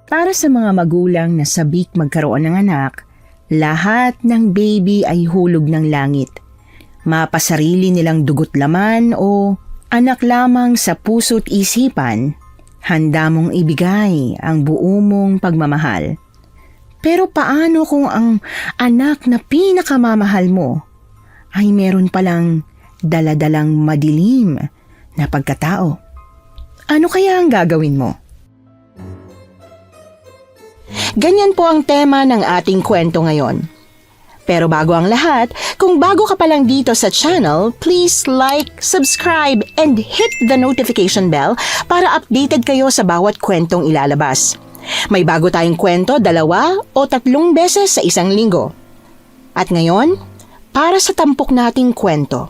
Para sa mga magulang na sabik magkaroon ng anak, lahat ng baby ay hulog ng langit. Mapasarili nilang dugot laman o anak lamang sa puso't isipan, handa mong ibigay ang buo mong pagmamahal. Pero paano kung ang anak na pinakamamahal mo ay meron palang daladalang madilim na pagkatao? Ano kaya ang gagawin mo? Ganyan po ang tema ng ating kwento ngayon. Pero bago ang lahat, kung bago ka pa lang dito sa channel, please like, subscribe, and hit the notification bell para updated kayo sa bawat kwentong ilalabas. May bago tayong kwento 2 o 3 beses sa isang linggo. At ngayon, para sa tampok nating kwento.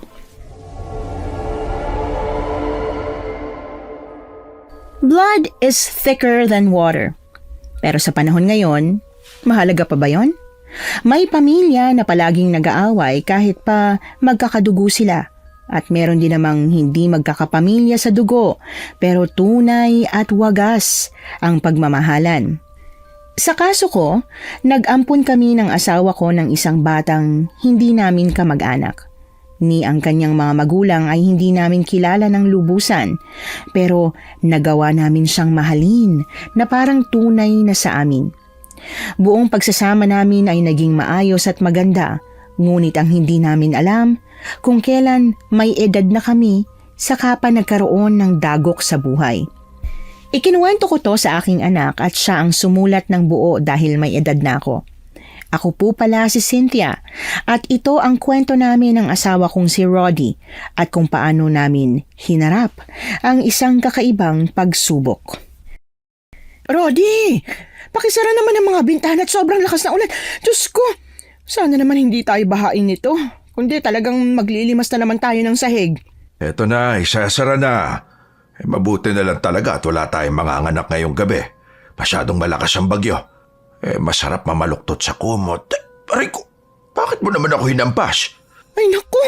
Blood is thicker than water. Pero sa panahon ngayon, mahalaga pa ba yon? May pamilya na palaging nag-aaway kahit pa magkakadugo sila. At meron din namang hindi magkakapamilya sa dugo, pero tunay at wagas ang pagmamahalan. Sa kaso ko, nag-ampon kami ng asawa ko ng isang batang hindi namin kamag-anak. Ni ang kanyang mga magulang ay hindi namin kilala ng lubusan, pero nagawa namin siyang mahalin na parang tunay na sa amin. Buong pagsasama namin ay naging maayos at maganda, ngunit ang hindi namin alam kung kailan may edad na kami saka pa nagkaroon ng dagok sa buhay. Ikinuwento ko to sa aking anak at siya ang sumulat ng buo dahil may edad na ako. Ako po pala si Cynthia at ito ang kwento namin ng asawa kong si Roddy at kung paano namin hinarap ang isang kakaibang pagsubok. Roddy! Pakisara naman ang mga bintana at sobrang lakas na ulan. Diyos ko! Sana naman hindi tayo bahain nito. Kundi talagang maglilimas na naman tayo ng sahig. Eto na, isasara na. Mabuti na lang talaga at wala tayong mga anak ngayong gabi. Masyadong malakas ang bagyo. Masarap mamaluktot sa kumot. Aray ko, bakit mo naman ako hinampas? Ay naku!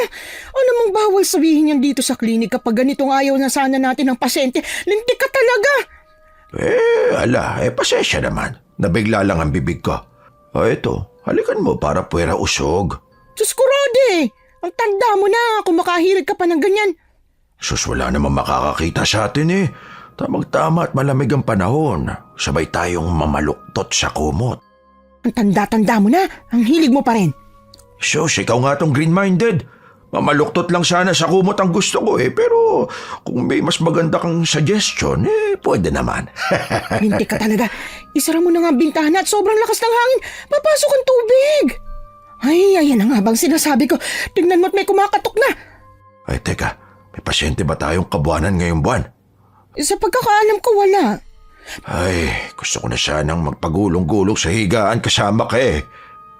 Ano mong bawal sabihin yan dito sa klinik kapag ganitong ayaw na sana natin ng pasyente? Lintik ka talaga! Pasensya naman. Nabigla lang ang bibig ko. Eto, halikan mo para puwera usog. Diyos ko, Roddy! Ang tanda mo na kung makahirig ka pa ng ganyan. Sus, wala namang makakakita sa atin eh. Tamang-tama at malamig ang panahon. Sabay tayong mamaluktot sa kumot. Ang tanda-tanda mo na, ang hilig mo pa rin. Sus, ikaw nga tong green-minded. Mamaluktot lang sana sa kumot ang gusto ko eh. Pero kung may mas maganda kang suggestion, pwede naman. Lintik ka talaga. Isara mo na nga ang bintana at sobrang lakas ng hangin. Papasok ang tubig. Ay, ayan na nga bang sinasabi ko. Tingnan mo't may kumakatok na. Ay, teka. May pasyente ba tayong kabuanan ngayong buwan? Sa pagkakaalam ko, wala. Ay, gusto ko na sanang magpagulong-gulong sa higaan kasama ka eh.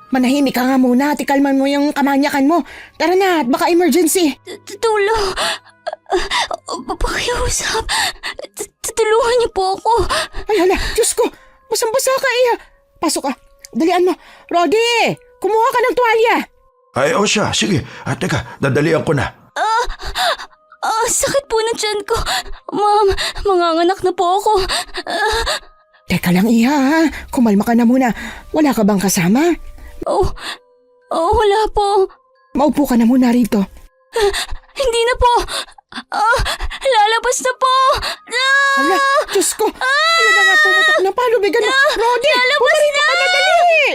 Manahimik ka nga muna at ikalman mo yung kamanyakan mo. Tara na at baka emergency. Tulong! Pakiusap. Tutulungan niyo po ako. Ay hala, Diyos ko. Basang-basa ka iya. Pasok ka. Dalian mo. Roddy, kumuha ka ng tuwalya. Ay, siya. Sige. Teka, dadalian ko na. Sakit po ng tiyan ko. Ma'am, manganganak na po ako. Teka lang iya ha. Kumalma ka na muna. Wala ka bang kasama? Wala po. Maupo ka na muna rito. Hindi na po. Lalabas na po. Hala, Diyos ko. Ayun na nga pumutok ng palubigan mo. Roddy, lalabas na! Dali!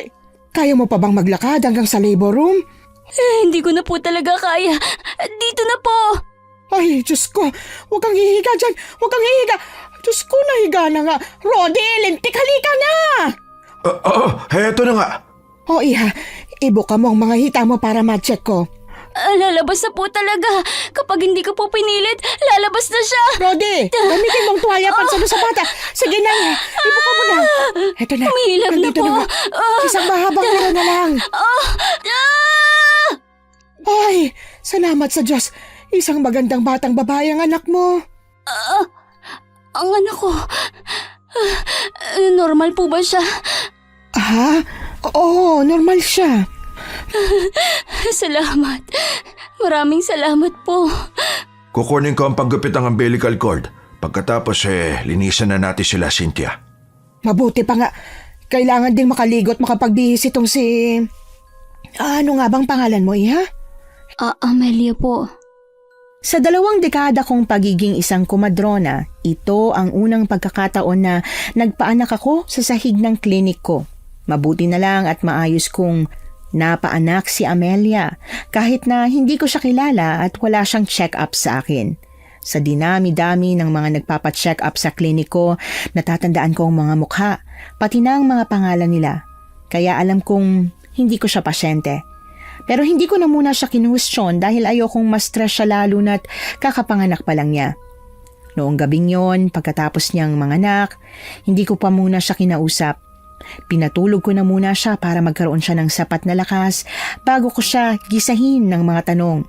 Kaya mo pa bang maglakad hanggang sa labor room? Hindi ko na po talaga kaya. Dito na po. Ay, Diyos ko. Huwag kang hihiga dyan. Huwag kang hihiga. Diyos ko, nahiga na nga. Roddy, lintik, halika na! Heto na nga. O iha, ibuka mo ang mga hita mo para ma-check ko. Lalabas na po talaga. Kapag hindi ko po pinilit, lalabas na siya. Roddy, gamitin mong tuwalya pansalo sa bata. Sige na, ibuka mo na. Eto na, Umiilag na nandito po. na nga. Isang mahabang pero na lang. Ay, salamat sa Diyos. Isang magandang batang babae ang anak mo. Ang anak ko, normal po ba siya? Ha? Oo, normal siya. Salamat. Maraming salamat po. Kukunin ko ang paggupit ng umbilical cord. Pagkatapos linisan na natin sila, Cynthia. Mabuti pa nga. Kailangan ding makaligo at makapagbihis itong si... ano nga bang pangalan mo, Iha? Amelia po. Sa 2 dekada kong pagiging isang kumadrona, ito ang unang pagkakataon na nagpaanak ako sa sahig ng klinik ko. Mabuti na lang at maayos kong napaanak si Amelia kahit na hindi ko siya kilala at wala siyang check-up sa akin. Sa dinami-dami ng mga nagpapacheck up sa klinik ko, natatandaan ko ang mga mukha, pati na ang mga pangalan nila. Kaya alam kong hindi ko siya pasyente. Pero hindi ko na muna siya kinuwestiyon dahil ayokong ma-stress siya lalo na't kakapanganak pa lang niya. Noong gabing yon, pagkatapos niyang manganak, hindi ko pa muna siya kinausap. Pinatulog ko na muna siya para magkaroon siya ng sapat na lakas bago ko siya gisahin ng mga tanong.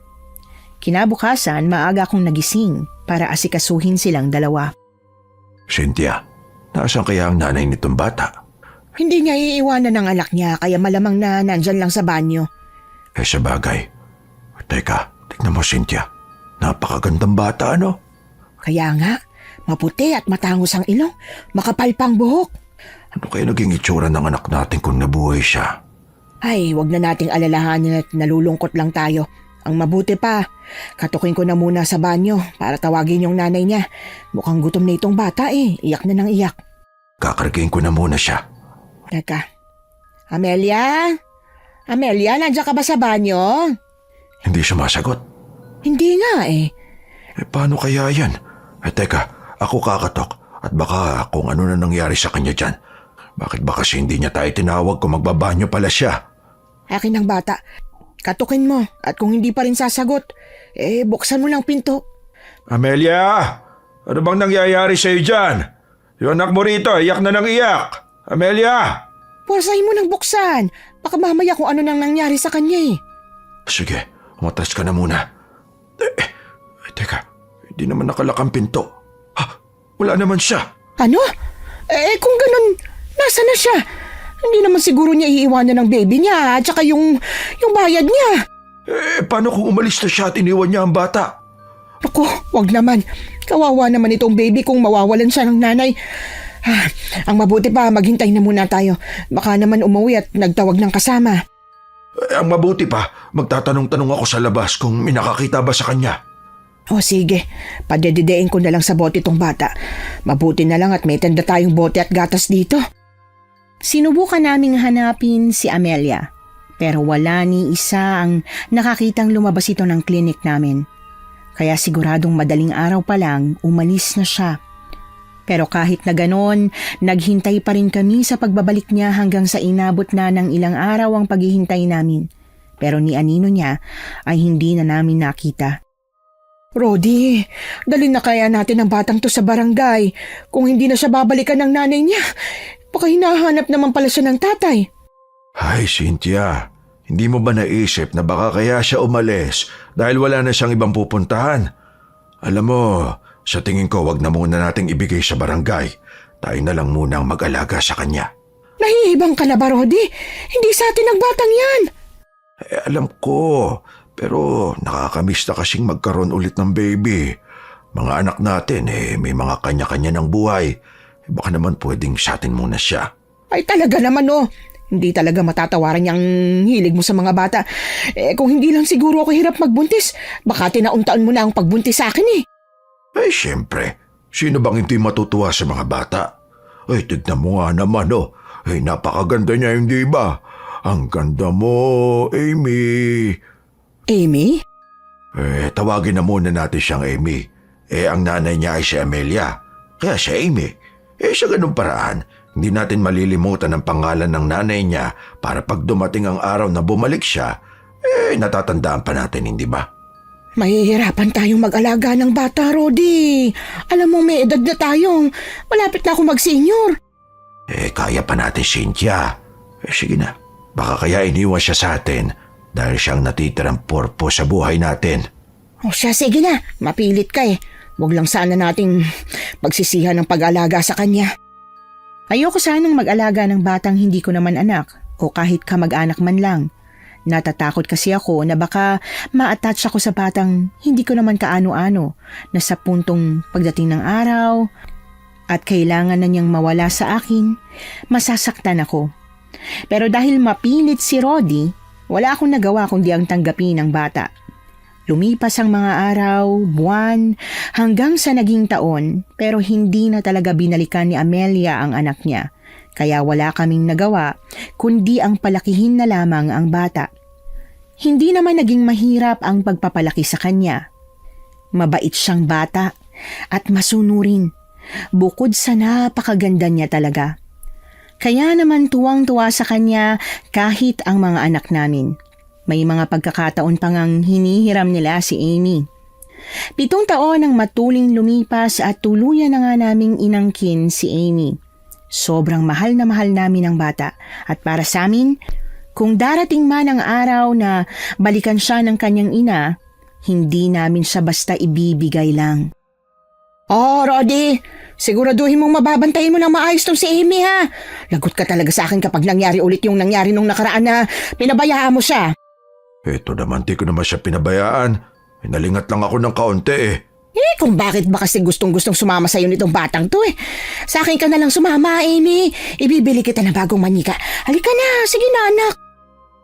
Kinabukasan, maaga akong nagising para asikasuhin silang 2. Cynthia, nasaan kaya ang nanay nitong bata? Hindi niya iiwanan ng anak niya kaya malamang na nandyan lang sa banyo. Sa bagay. Teka, tignan mo Cynthia. Napakagandang bata, ano? Kaya nga, maputi at matangos ang ilong, makapal pang buhok. Ano kaya naging itsura ng anak natin kung nabuhay siya? Ay, wag na nating alalahanin at nalulungkot lang tayo. Ang mabuti pa, katukin ko na muna sa banyo para tawagin yung nanay niya. Mukhang gutom na itong bata iyak na ng iyak. Kakargain ko na muna siya. Teka, Amelia? Amelia, nandiyan ka ba sa banyo? Hindi siya masagot. Hindi nga Paano kaya yan? Teka, ako kakatok at baka kung ano na nangyari sa kanya dyan. Bakit ba kasi hindi niya tayo tinawag kung magbabanyo pala siya? Akin ang bata. Katukin mo at kung hindi pa rin sasagot, buksan mo lang pinto. Amelia! Ano bang nangyayari sa'yo dyan? Yung anak mo rito, iyak na ng iyak. Amelia! Puwersahin mo nang buksan. Baka mamaya kung ano nang nangyari sa kanya Sige, umatras ka na muna. Teka, hindi naman nakalakang pinto. Wala naman siya. Ano? Kung ganun, nasa na siya? Hindi naman siguro niya iiwanan ng baby niya at saka yung bayad niya. Paano kung umalis na siya at iniwan niya ang bata? Naku, wag naman. Kawawa naman itong baby kung mawawalan siya ng nanay. Ang mabuti pa, maghintay na muna tayo. Baka naman umuwi at nagtawag ng kasama. Ang mabuti pa, magtatanong-tanong ako sa labas kung may nakakita ba sa kanya. O sige, padededein ko na lang sa bote itong bata. Mabuti na lang at may tenda tayong bote at gatas dito. Sinubukan naming hanapin si Amelia, pero wala ni isa ang nakakitang lumabas ito ng klinik namin. Kaya siguradong madaling araw pa lang umalis na siya. Pero kahit na ganon, naghintay pa rin kami sa pagbabalik niya hanggang sa inabot na ng ilang araw ang paghihintay namin. Pero ni anino niya ay hindi na namin nakita. Rodi, dalhin na kaya natin ang batang to sa barangay. Kung hindi na siya babalikan ng nanay niya, baka hinahanap naman pala siya ng tatay. Ay, Cynthia, hindi mo ba naisip na baka kaya siya umalis dahil wala na siyang ibang pupuntahan? Alam mo, sa tingin ko wag na muna nating ibigay sa barangay. Tayo na lang muna ang mag-alaga sa kanya. Nahihibang ka na ba, Rodi? Hindi sa atin ang batang yan. Alam ko, pero nakakamiss na kasing magkaroon ulit ng baby. Mga anak natin may mga kanya-kanya ng buhay. Baka naman pwedeng sa atin muna siya. Ay talaga naman Hindi talaga matatawaran yung hilig mo sa mga bata. Kung hindi lang siguro ako hirap magbuntis, baka tinauntaan mo na ang pagbuntis sa akin Ay, siyempre. Sino bang hindi matutuwa sa mga bata? Ay, tignan mo nga naman, Ay, napakaganda niya, hindi ba? Ang ganda mo, Amy. Amy? Tawagin na muna natin siyang Amy. Ang nanay niya ay si Amelia. Kaya si Amy. Sa ganung paraan, hindi natin malilimutan ang pangalan ng nanay niya para pag dumating ang araw na bumalik siya, natatandaan pa natin, hindi ba? Mahihirapan tayong mag-alaga ng bata, Rodi. Alam mo, may edad na tayong. Malapit na ako mag-senior. Kaya pa natin, Cynthia. Sige na. Baka kaya iniwan siya sa atin dahil siyang natitirang purpose sa buhay natin. O siya, sige na. Mapilit ka Huwag lang sana nating pagsisihan ng pag-alaga sa kanya. Ayoko sanang mag-alaga ng batang hindi ko naman anak o kahit kamag-anak man lang. Natatakot kasi ako na baka ma-attach ako sa batang hindi ko naman kaano-ano na sa puntong pagdating ng araw, at kailangan na niyang mawala sa akin, masasaktan ako. Pero dahil mapilit si Roddy, wala akong nagawa kundi ang tanggapin ang bata. Lumipas ang mga araw, buwan, hanggang sa naging taon, pero hindi na talaga binalikan ni Amelia ang anak niya. Kaya wala kaming nagawa, kundi ang palakihin na lamang ang bata. Hindi naman naging mahirap ang pagpapalaki sa kanya. Mabait siyang bata at masunurin, bukod sa napakaganda niya talaga. Kaya naman tuwang-tuwa sa kanya kahit ang mga anak namin. May mga pagkakataon pang ang hinihiram nila si Amy. 7 taon ang matuling lumipas at tuluyan na nga naming inangkin si Amy. Sobrang mahal na mahal namin ang bata at para sa amin, kung darating man ang araw na balikan siya ng kanyang ina, hindi namin siya basta ibibigay lang. Oh, Roddy, siguraduhin mong mababantayin mo ng maayos tong si Amy ha. Lagot ka talaga sa akin kapag nangyari ulit yung nangyari nung nakaraan na pinabayaan mo siya. Ito naman, di ko naman siya pinabayaan. Nalingat lang ako ng kaunti eh. Kung bakit ba kasi gustong-gustong sumama sa'yo nitong batang to eh. Sa akin ka na lang sumama, Amy. Ibibili kita ng bagong manika. Halika na, sige na anak.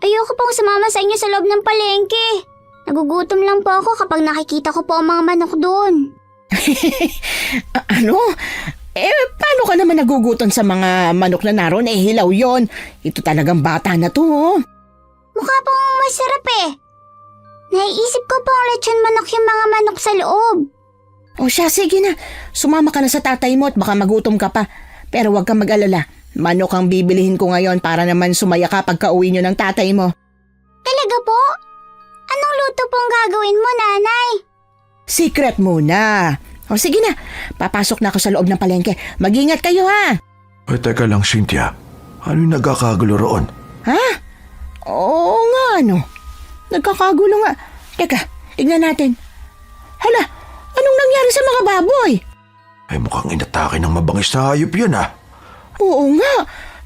Ayoko pong sumama sa inyo sa loob ng palengke. Nagugutom lang po ako kapag nakikita ko po ang mga manok doon. Ano? Paano ka naman nagugutom sa mga manok na naroon? Hilaw yon. Ito talagang bata na to, oh. Mukha pong masarap eh. Naiisip ko pong lechon manok yung mga manok sa loob. O siya, sige na. Sumama ka na sa tatay mo at baka magutom ka pa. Pero huwag kang mag-alala. Manok ang bibilihin ko ngayon para naman sumaya ka pagka uwi nyo ng tatay mo. Talaga po? Anong luto pong gagawin mo, nanay? Secret muna. O sige na, papasok na ako sa loob ng palengke. Mag-ingat kayo ha. Ay, teka lang, Cynthia. Ano yung nagkakagulo roon? Ha? Oo nga, ano? Nagkakagulo nga. Teka, tignan natin. Hala, anong nangyari sa mga baboy? Ay, mukhang inatake ng mabangis na hayop yun ah. Oo nga,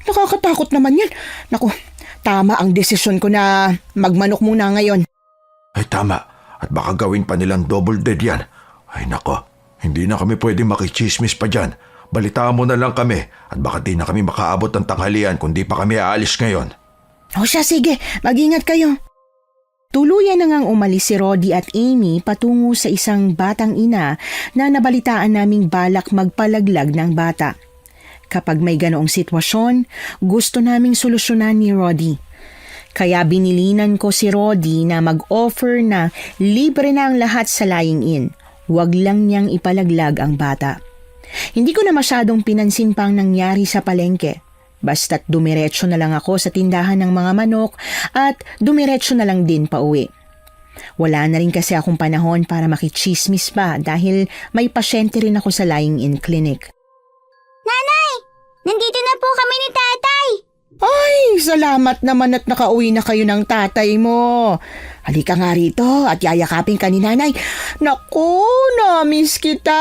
nakakatakot naman yan. Naku, tama ang desisyon ko na magmanok muna ngayon. Ay, tama. At baka gawin pa nilang double dead yan. Ay, nako. Hindi na kami pwedeng makichismis pa dyan. Balitaan mo na lang kami at baka di na kami makaabot ng tanghalian kung di pa kami aalis ngayon. O siya, sige, mag-ingat kayo. Tuluyan na ngang umalis si Roddy at Amy patungo sa isang batang ina na nabalitaan naming balak magpalaglag ng bata. Kapag may ganoong sitwasyon, gusto naming solusyonan ni Roddy. Kaya binilinan ko si Roddy na mag-offer na libre na ang lahat sa lying-in. Huwag lang niyang ipalaglag ang bata. Hindi ko na masyadong pinansin pang nangyari sa palengke. Basta't dumiretso na lang ako sa tindahan ng mga manok at dumiretso na lang din pauwi. Wala na rin kasi akong panahon para makichismis pa dahil may pasyente rin ako sa lying-in clinic. Nanay, nandito na po kami ni tatay. Ay, salamat naman at nakauwi na kayo ng tatay mo. Halika nga rito at yayakapin ka ni nanay. Naku, namiss kita.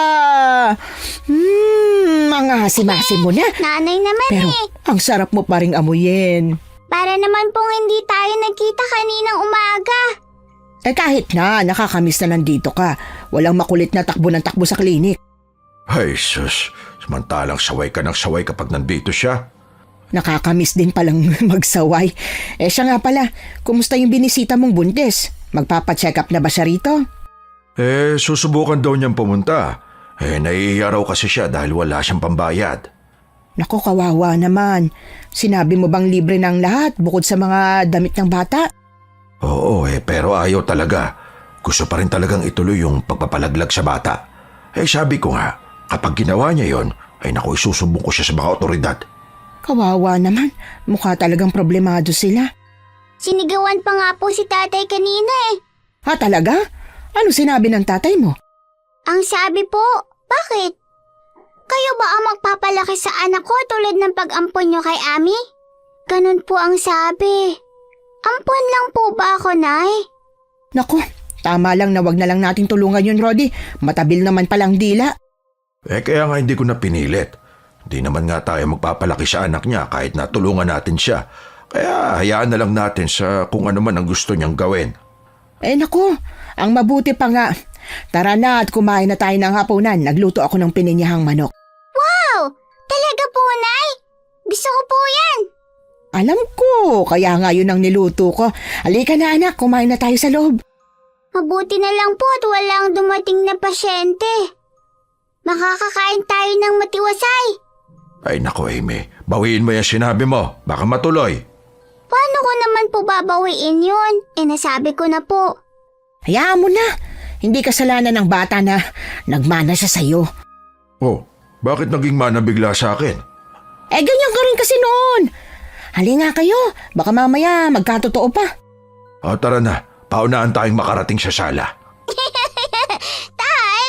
Mga hasi-masi mo na. Nanay naman Pero eh. ang sarap mo pa ring amuyin. Para naman pong hindi tayo nagkita kaninang umaga. Kahit na, nakakamiss na nandito ka. Walang makulit na takbo ng takbo sa klinik. Ay, sus. Samantalang saway ka ng saway kapag nandito siya. Nakakamiss din palang magsaway. Siya nga pala, kumusta yung binisita mong buntis? Magpapacheck up na ba siya rito? Susubukan daw niyang pumunta. Naiiya raw kasi siya dahil wala siyang pambayad. Naku, kawawa naman. Sinabi mo bang libre ng lahat bukod sa mga damit ng bata? Oo, pero ayaw talaga. Gusto pa rin talagang ituloy yung pagpapalaglag sa bata. Sabi ko nga, kapag ginawa niya yon, ay naku, isusubong ko siya sa mga otoridad. Kawawa naman. Mukha talagang problemado sila. Sinigawan pa nga po si tatay kanina eh. Ha, talaga? Ano sinabi ng tatay mo? Ang sabi po, bakit? Kayo ba ang magpapalaki sa anak ko tulad ng pag-ampon nyo kay Ami? Ganun po ang sabi. Ampon lang po ba ako, Nay? Naku, tama lang na wag na lang nating tulungan yun, Roddy. Matabil naman palang dila. Kaya nga hindi ko na pinilit. Hindi naman nga tayo magpapalaki sa anak niya kahit na tulungan natin siya. Kaya hayaan na lang natin sa kung ano man ang gusto niyang gawin. Naku, ang mabuti pa nga. Tara na at kumain na tayo ng hapunan. Nagluto ako ng pininyahang manok. Wow! Alam ko, kaya nga yun ang niluto ko. Halika na anak, kumain na tayo sa loob. Mabuti na lang po at walang dumating na pasyente. Makakakain tayo ng matiwasay. Ay nako Amy, bawiin mo yung sinabi mo. Baka matuloy. Paano ko naman po babawiin yun? Nasabi ko na po. Hayaan mo na. Hindi kasalanan ng bata na nagmana siya sa'yo. Oh, bakit naging mana bigla sa akin? Ganyan ka rin kasi noon. Halika kayo, baka mamaya magkatotoo pa. O tara na, paunaan tayong makarating sa sala. Tay,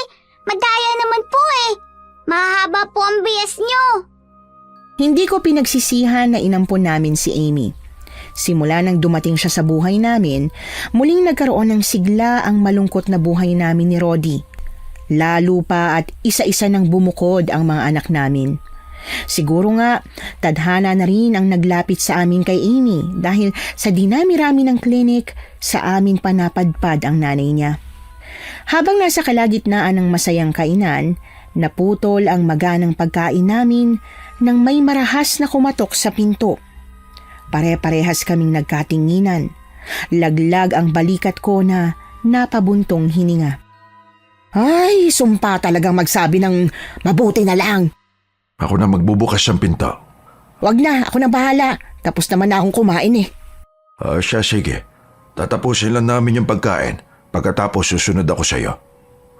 madaya naman po eh. Mahaba po ang bias nyo. Hindi ko pinagsisihan na inampon namin si Amy. Simula nang dumating siya sa buhay namin, muling nagkaroon ng sigla ang malungkot na buhay namin ni Roddy. Lalo pa at isa-isa nang bumukod ang mga anak namin. Siguro nga, tadhana na rin ang naglapit sa amin kay Amy dahil sa dinami-rami ng klinik, sa amin pa napadpad ang nanay niya. Habang nasa kalagitnaan ng masayang kainan, naputol ang maganang pagkain namin nang may marahas na kumatok sa pinto. Pare-parehas kaming nagkatinginan. Laglag ang balikat ko na napabuntong hininga. Ay, sumpa talagang magsabi ng mabuti na lang. Ako na magbubukas ng pinto. Wag na, ako na bahala. Tapos naman na akong kumain eh. Siya sige. Tatapusin lang namin yung pagkain. Pagkatapos susunod ako sa'yo.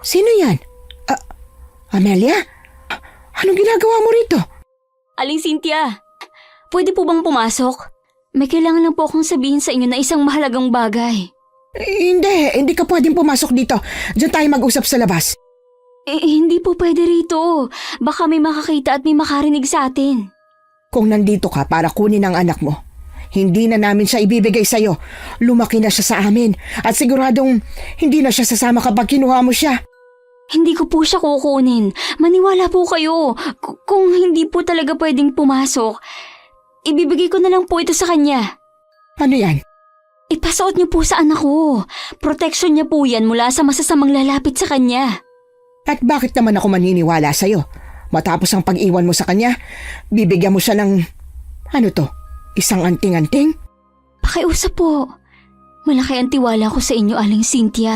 Sino yan? Amelia? Anong ginagawa mo rito? Aling Cynthia, pwede po bang pumasok? May kailangan lang po akong sabihin sa inyo na isang mahalagang bagay. Hindi ka pwedeng pumasok dito. Diyan tayo mag-usap sa labas. Hindi po pwede rito. Baka may makakita at may makarinig sa atin. Kung nandito ka para kunin ang anak mo, hindi na namin siya ibibigay sa'yo. Lumaki na siya sa amin at siguradong hindi na siya sasama kapag kinuha mo siya. Hindi ko po siya kukunin. Maniwala po kayo. Kung hindi po talaga pwedeng pumasok, ibibigay ko na lang po ito sa kanya. Ano yan? Ipasuot niyo po sa anak ko. Protection niya po yan mula sa masasamang lalapit sa kanya. At bakit naman ako maniniwala sa'yo? Matapos ang pag-iwan mo sa kanya, bibigyan mo siya ng, isang anting-anting? Pakiusap po. Malaki ang tiwala ko sa inyo, Aling Cynthia.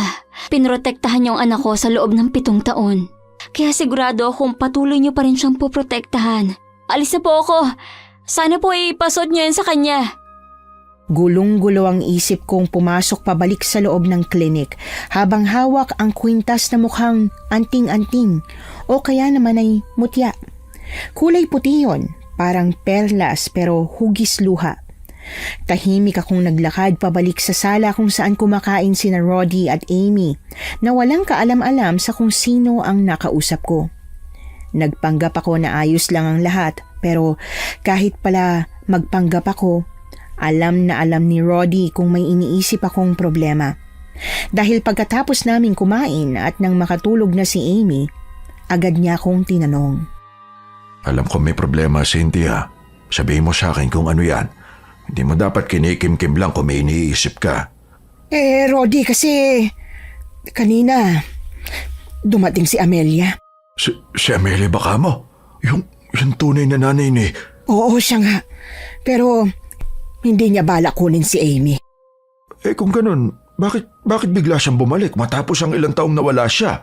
Pinrotektahan niyo ang anak ko sa loob ng 7 taon. Kaya sigurado akong patuloy niyo pa rin siyang poprotektahan. Alis na po ako. Sana po ipasuot niyo yan sa kanya. Gulong-gulo ang isip kong pumasok pabalik sa loob ng klinik habang hawak ang kwintas na mukhang anting-anting o kaya naman ay mutya. Kulay puti yun, parang perlas pero hugis luha. Tahimik akong naglakad pabalik sa sala kung saan kumakain sina Roddy at Amy na walang kaalam-alam sa kung sino ang nakausap ko. Nagpanggap ako na ayos lang ang lahat pero kahit pala magpanggap ako, alam na alam ni Roddy kung may iniisip akong problema. Dahil pagkatapos naming kumain at nang makatulog na si Amy, agad niya akong tinanong. Alam ko may problema, Cynthia. Sabihin mo sa akin kung ano yan. Hindi mo dapat kinikim-kim lang kung may iniisip ka. Roddy, kasi kanina dumating si Amelia. Si Amelia baka mo? Yung tunay na nanay ni... Oo, siya nga. Pero hindi niya balak kunin si Amy. Kung ganun, bakit bigla siyang bumalik matapos ang ilang taong nawala siya?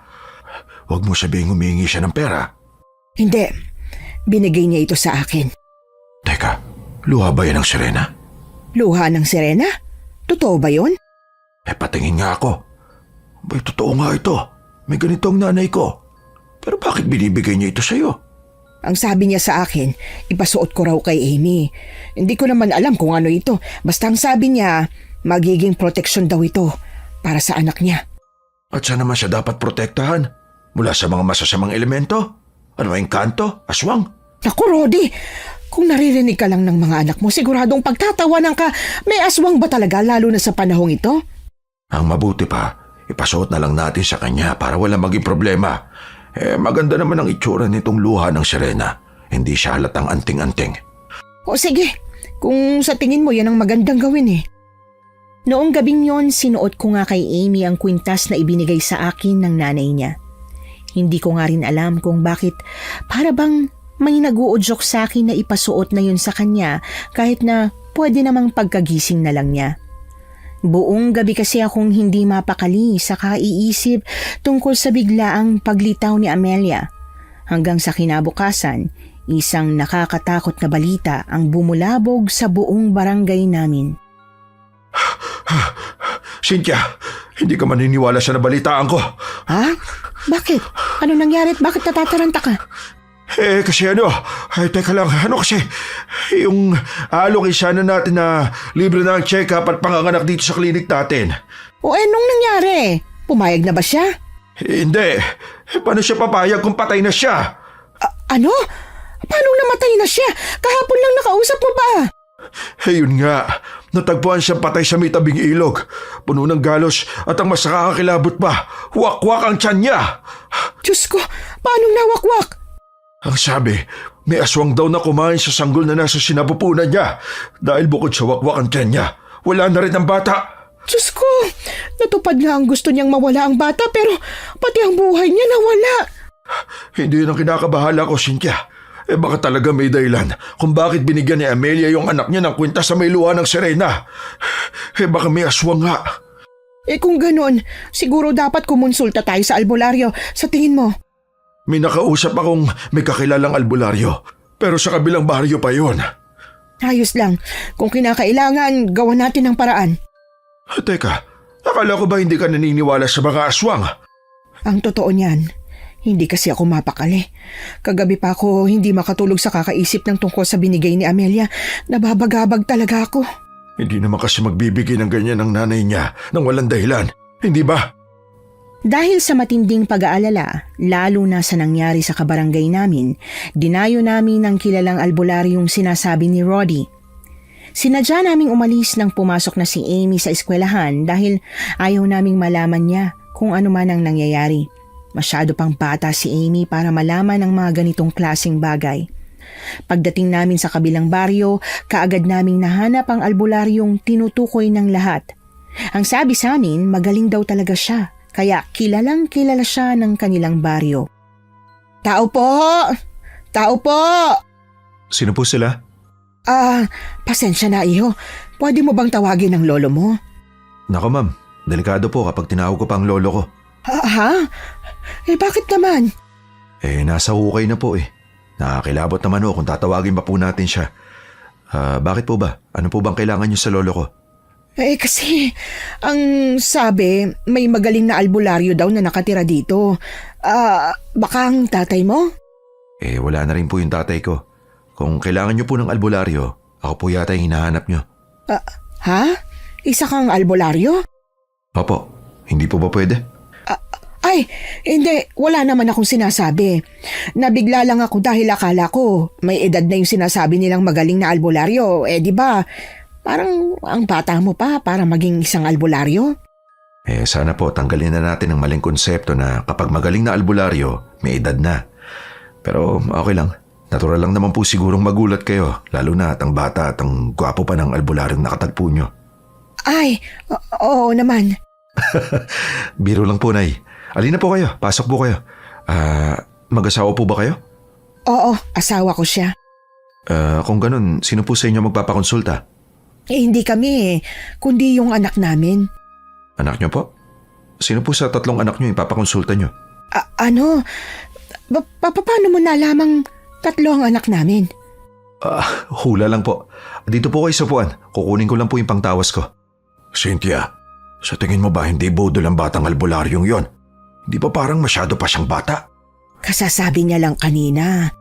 Huwag mo sabihin humingi siya ng pera. Hindi. Binigay niya ito sa akin. Teka, luha ba yan ng Serena? Luha ng Serena? Totoo ba yun? Patingin nga ako. Bay, totoo nga ito. May ganito ang nanay ko. Pero bakit binibigay niya ito sa'yo? Ang sabi niya sa akin, ipasuot ko raw kay Amy. Hindi ko naman alam kung ano ito. Basta ang sabi niya, magiging proteksyon daw ito para sa anak niya. At saan naman siya dapat protektahan? Mula sa mga masasamang elemento? Ano ang kanto? Aswang? Naku, Roddy! Kung naririnig ka lang ng mga anak mo, siguradong pagtatawanan ka, may aswang ba talaga lalo na sa panahong ito? Ang mabuti pa, ipasuot na lang natin sa kanya para wala maging problema. Maganda naman ang itsura nitong luha ng Serena. Hindi siya halatang anting-anting. O sige, kung sa tingin mo yan ang magandang gawin eh. Noong gabing yon, sinuot ko nga kay Amy ang kwintas na ibinigay sa akin ng nanay niya. Hindi ko nga rin alam kung bakit para bang may nag-uudyok sa akin na ipasuot na yun sa kanya kahit na pwede namang pagkagising na lang niya. Buong gabi kasi akong hindi mapakali sa kaiisip tungkol sa biglaang paglitaw ni Amelia. Hanggang sa kinabukasan, isang nakakatakot na balita ang bumulabog sa buong barangay namin. Cynthia, hindi ka maniniwala sa nabalitaan ko. Ha? Bakit? Ano nangyari at bakit natataranta ka? Kasi teka lang, kasi, yung aalok sana natin na libre na ang check-up at panganganak dito sa klinik natin. Nung nangyari? Pumayag na ba siya? Hindi, paano siya papayag kung patay na siya? Ano? Paano namatay na siya? Kahapon lang nakausap mo pa. Yun nga, natagpuan siyang patay sa may tabing ilog. Puno ng galos at ang mas nakakakilabot pa, wakwak ang tiyan niya. Diyos ko, paano nawakwak? Ang sabi, may aswang daw na kumain sa sanggol na nasa sinapupunan niya. Dahil bukod sa wakwak ang tiyan niya, wala na rin ang bata. Diyos ko, natupad nga ang gusto niyang mawala ang bata pero pati ang buhay niya nawala. Hindi yun ang kinakabahala ko, Cynthia. Baka talaga may dahilan kung bakit binigyan ni Amelia yung anak niya ng kwintas sa may luha ng Serena. Baka may aswang nga. Kung ganon, siguro dapat kumonsulta tayo sa albularyo. Sa tingin mo? May nakausap akong may kakilalang albularyo. Pero sa kabilang baryo pa yun. Ayos lang. Kung kinakailangan, gawan natin ng paraan. Teka, akala ko ba hindi ka naniniwala sa mga aswang? Ang totoo niyan, hindi kasi ako mapakali. Kagabi pa ako hindi makatulog sa kakaisip ng tungkol sa binigay ni Amelia. Nababagabag talaga ako. Hindi naman kasi magbibigay ng ganyan ng nanay niya nang walang dahilan. Hindi ba? Dahil sa matinding pag-aalala, lalo na sa nangyari sa kabarangay namin, dinayo namin ang kilalang albularyong sinasabi ni Roddy. Sinadya naming umalis nang pumasok na si Amy sa eskwelahan dahil ayaw naming malaman niya kung ano man ang nangyayari. Masyado pang bata si Amy para malaman ang mga ganitong klaseng bagay. Pagdating namin sa kabilang baryo, kaagad naming nahanap ang albularyong tinutukoy ng lahat. Ang sabi sa amin, magaling daw talaga siya, kaya kilalang kilala siya ng kanilang baryo. Tao po! Tao po! Sino po sila? Pasensya na iho. Pwede mo bang tawagin ang lolo mo? Nako ma'am, delikado po kapag tinawag ko pa ang lolo ko. Ha? Bakit naman? Nasa hukay na po eh. Nakakilabot naman ho kung tatawagin pa po natin siya. Bakit po ba? Ano po bang kailangan niyo sa lolo ko? Kasi ang sabi, may magaling na albularyo daw na nakatira dito. Baka ang tatay mo? Wala na rin po yung tatay ko. Kung kailangan niyo po ng albularyo, ako po yata yung hinahanap niyo. Ha? Isa kang albularyo? Opo, hindi po ba pwede? Hindi. Wala naman akong sinasabi. Nabigla lang ako dahil akala ko may edad na yung sinasabi nilang magaling na albularyo. Di ba? Parang ang bata mo pa para maging isang albularyo. Sana po tanggalin na natin ang maling konsepto na kapag magaling na albularyo, may edad na. Pero okay lang. Natural lang naman po sigurong magulat kayo, lalo na at ang bata at ang gwapo pa ng albularyong nakatagpo nyo. Oo naman. Biro lang po, Nay. Alina po kayo, pasok po kayo. Mag-asawa po ba kayo? Oo, asawa ko siya. Kung ganun, sino po sa inyo magpapakonsulta? Hindi kami kundi yung anak namin. Anak nyo po? Sino po sa 3 anak nyo ipapakonsulta nyo? Paano mo nalamang 3 ang anak namin? Hula lang po. Dito po kayo sa puan. Kukunin ko lang po yung pangtawas ko. Cynthia, sa tingin mo ba hindi budol ang batang albularyong yon? Di ba parang masyado pa siyang bata? Kasasabi niya lang kanina.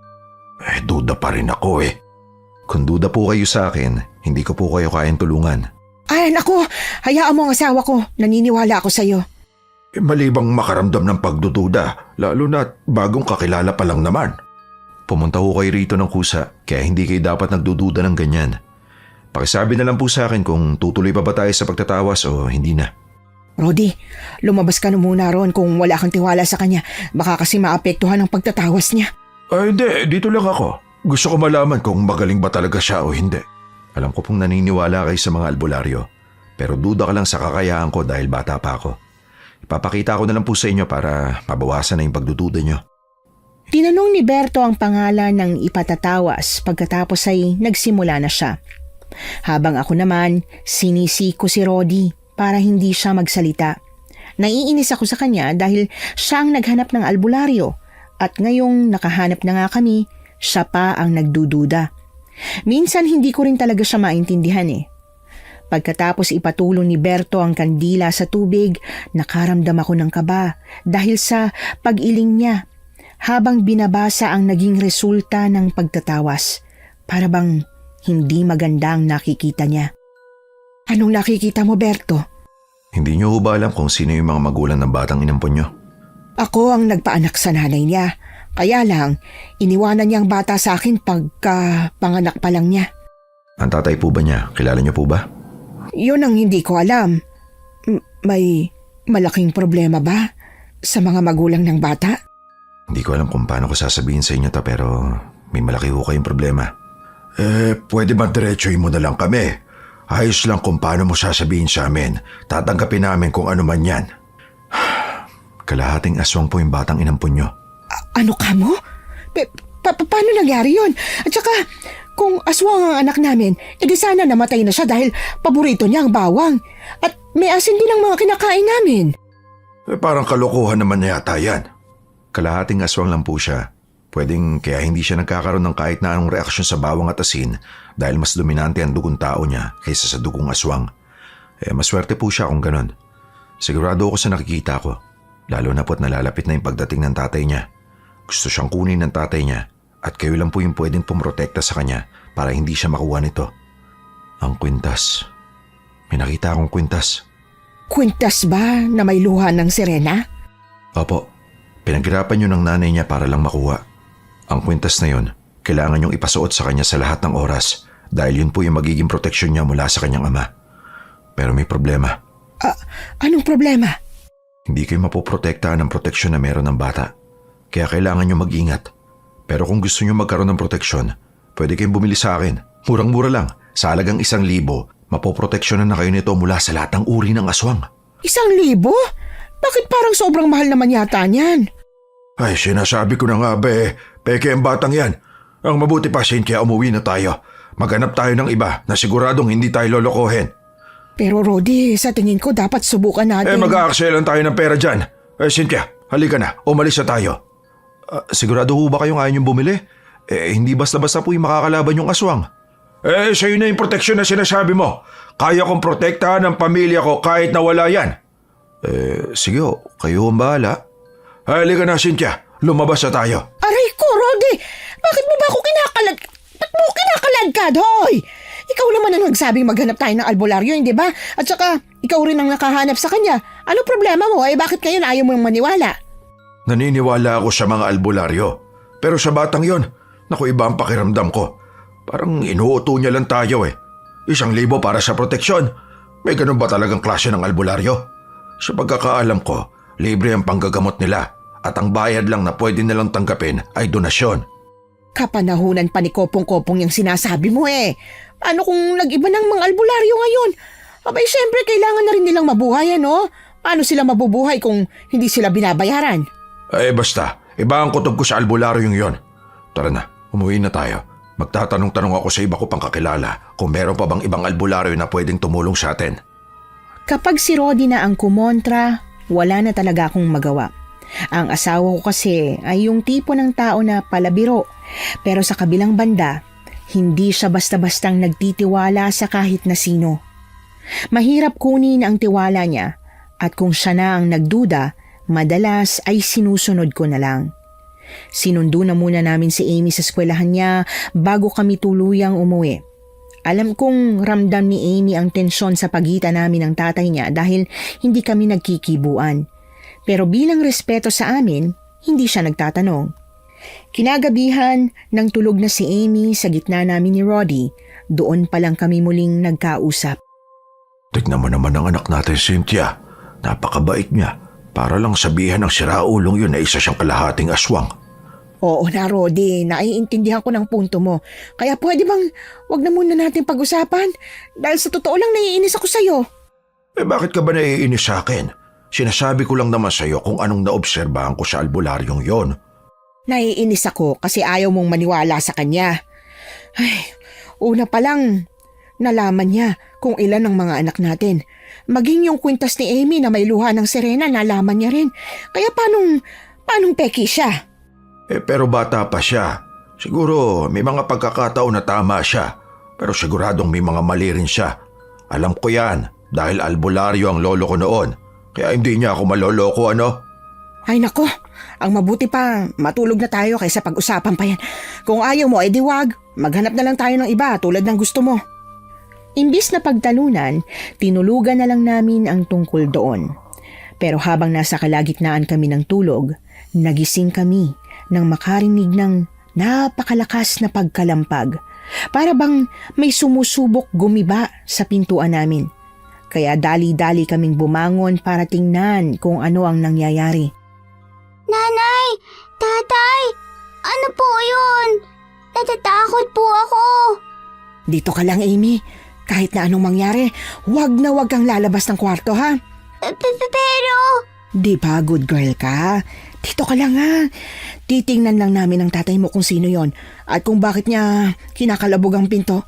Duda pa rin ako eh. Kung duda po kayo sa akin, hindi ko po kayo kayang tulungan. Naku, hayaan mo ang asawa ko. Naniniwala ako sa'yo. Mali bang makaramdam ng pagdududa, lalo na bagong kakilala pa lang naman? Pumunta ko kayo rito ng kusa, kaya hindi kayo dapat nagdududa ng ganyan. Pakisabi na lang po sa akin kung tutuloy pa ba tayo sa pagtatawas o hindi na. Roddy, lumabas ka na muna ron kung wala kang tiwala sa kanya. Baka kasi maapektuhan ang pagtatawas niya. Hindi. Dito lang ako. Gusto ko malaman kung magaling ba talaga siya o hindi. Alam ko pong naniniwala kayo sa mga albularyo. Pero duda ka lang sa kakayaan ko dahil bata pa ako. Ipapakita ko na lang po sa inyo para mabawasan na yung pagdududa nyo. Tinanong ni Berto ang pangalan ng ipatatawas pagkatapos ay nagsimula na siya. Habang ako naman, sinisiko si Rodi para hindi siya magsalita. Naiinis ako sa kanya dahil siya ang naghanap ng albularyo at ngayong nakahanap na nga kami, siya pa ang nagdududa. Minsan hindi ko rin talaga siya maintindihan eh. Pagkatapos ipatulong ni Berto ang kandila sa tubig, nakaramdam ako ng kaba dahil sa pag-iling niya habang binabasa ang naging resulta ng pagtatawas. Para bang hindi maganda ang nakikita niya. Anong nakikita mo, Berto? Hindi niyo ba alam kung sino yung mga magulang ng batang inampon niyo? Ako ang nagpaanak sa nanay niya. Kaya lang, iniwanan niya ang bata sa akin pagka panganak pa lang niya. Ang tatay po ba niya? Kilala niyo po ba? Yun ang hindi ko alam. May malaking problema ba sa mga magulang ng bata? Hindi ko alam kung paano ko sasabihin sa inyo to pero may malaki ho kayong problema. Pwede ba diretsuhin mo na lang kami? Ayos lang kung paano mo sasabihin sa amin. Tatanggapin namin kung ano man yan. Kalahating aswang po yung batang inampon nyo. Ano ka mo? Paano nangyari yun? At saka, kung aswang ang anak namin, edi sana namatay na siya dahil paborito niya ang bawang. At may asin din ang mga kinakain namin. Parang kalokohan naman na yata yan. Kalahating aswang lang po siya. Pwedeng kaya hindi siya nagkakaroon ng kahit na anong reaksyon sa bawang at asin dahil mas dominante ang dugong tao niya kaysa sa dugong aswang. Maswerte po siya kung ganon. Sigurado ako sa nakikita ko. Lalo na po't nalalapit na yung pagdating ng tatay niya. Gusto siyang kunin ng tatay niya at kayo lang po yung pwedeng pumrotekta sa kanya para hindi siya makuha nito. Ang kwintas. May nakita akong kwintas. Kwintas ba na may luha ng sirena? Opo, pinaghirapan yun ng nanay niya para lang makuha. Ang kwintas na yun, kailangan niyong ipasuot sa kanya sa lahat ng oras dahil yun po yung magiging proteksyon niya mula sa kanyang ama. Pero may problema. Anong problema? Hindi kayo mapoprotektahan ng proteksyon na meron ng bata. Kaya kailangan niyo mag-ingat. Pero kung gusto niyo magkaroon ng proteksyon, pwede kayong bumili sa akin. Murang-mura lang. Sa halagang 1,000, mapoproteksyonan na kayo nito mula sa lahat ng uri ng aswang. 1,000? Bakit parang sobrang mahal naman yata niyan? Ay, sinasabi ko na nga peke ang batang yan. Ang mabuti pa, Cynthia, umuwi na tayo. Maghanap tayo ng iba na siguradong hindi tayo lolokohin. Pero Rodi, sa tingin ko dapat subukan natin. Mag-aaksaya tayo ng pera dyan. Cynthia, halika na. Umalis na tayo. Sigurado ho ba kayong ayaw niyong bumili? Hindi basta-basta po yung makakalaban yung aswang. Sa'yo na yung proteksyon na sinasabi mo. Kaya kong protektahan ang pamilya ko kahit nawala yan. Sige ho, kayo ang bahala. Halika na, Cynthia. Lumabas na tayo. Aray ko, Rodi! Bakit mo ba ako kinakalag? Ba't mo kinakalagkad, hoy? Ikaw naman ang nagsabing maghanap tayo ng albularyo, hindi ba? At saka, ikaw rin ang nakahanap sa kanya. Ano problema mo? Bakit ngayon ayaw mo maniwala? Naniniwala ako sa mga albularyo. Pero sa batang yon, naku, iba ang pakiramdam ko. Parang inuuto niya lang tayo 1,000 para sa proteksyon. May ganun ba talagang klase ng albularyo? Sa pagkakaalam ko, libre ang panggagamot nila at ang bayad lang na pwede nilang tanggapin ay donasyon. Kapanahunan pa ni Kopong-Kopong yung sinasabi mo Ano kung nag-iba ng mga albularyo ngayon? Abay, syempre kailangan na rin nilang mabuhay, ano? Paano sila mabubuhay kung hindi sila binabayaran? Basta, iba ang kutob ko sa albularyong yon. Tara na, umuwi na tayo. Magtatanong-tanong ako sa iba ko pang kakilala kung meron pa bang ibang albularyo na pwedeng tumulong sa atin. Kapag si Rodi na ang kumontra, wala na talaga akong magawa. Ang asawa ko kasi ay yung tipo ng tao na palabiro. Pero sa kabilang banda, hindi siya basta-bastang nagtitiwala sa kahit na sino. Mahirap kunin ang tiwala niya at kung siya na ang nagduda, madalas ay sinusunod ko na lang. Sinundo na muna namin si Amy sa eskwelahan niya bago kami tuluyang umuwi. Alam kong ramdam ni Amy ang tensyon sa pagitan namin ng tatay niya dahil hindi kami nagkikibuan. Pero bilang respeto sa amin, hindi siya nagtatanong. Kinagabihan, nang tulog na si Amy sa gitna namin ni Rodi, doon pa lang kami muling nagkausap. Tignan mo naman ang anak natin, Cynthia. Napakabait niya. Para lang sabihan ng siraulong yun na isa siyang kalahating aswang. Oo na, Rodi. Naiintindihan ko ng punto mo. Kaya pwede bang wag na muna natin pag-usapan? Dahil sa totoo lang naiinis ako sa'yo. Bakit ka ba naiinis sa akin? Sinasabi ko lang naman sa'yo kung anong naobserbahan ko sa albularyong yon. Naiinis ako kasi ayaw mong maniwala sa kanya. Ay, una pa lang, nalaman niya kung ilan ang mga anak natin. Maging yung kwintas ni Amy na may luha ng sirena, nalaman niya rin. Kaya paanong peki siya? Pero bata pa siya. Siguro may mga pagkakataon na tama siya. Pero siguradong may mga mali rin siya. Alam ko yan dahil albularyo ang lolo ko noon. Kaya hindi niya ako maloloko, ano? Ay nako, ang mabuti pa, matulog na tayo kaysa pag-usapan pa yan. Kung ayaw mo, edi wag. Maghanap na lang tayo ng iba tulad ng gusto mo. Imbis na pagtalunan, tinulugan na lang namin ang tungkol doon. Pero habang nasa kalagitnaan kami ng tulog, nagising kami nang makarinig ng napakalakas na pagkalampag. Para bang may sumusubok gumiba sa pintuan namin. Kaya dali-dali kaming bumangon para tingnan kung ano ang nangyayari. Nanay! Tatay! Ano po yun? Natatakot po ako. Dito ka lang, Amy. Kahit na anong mangyari, wag na wag kang lalabas ng kwarto, ha? Pero... Di ba good girl ka? Dito ka lang, ha? Titingnan lang namin ang tatay mo kung sino yon at kung bakit niya kinakalabog ang pinto.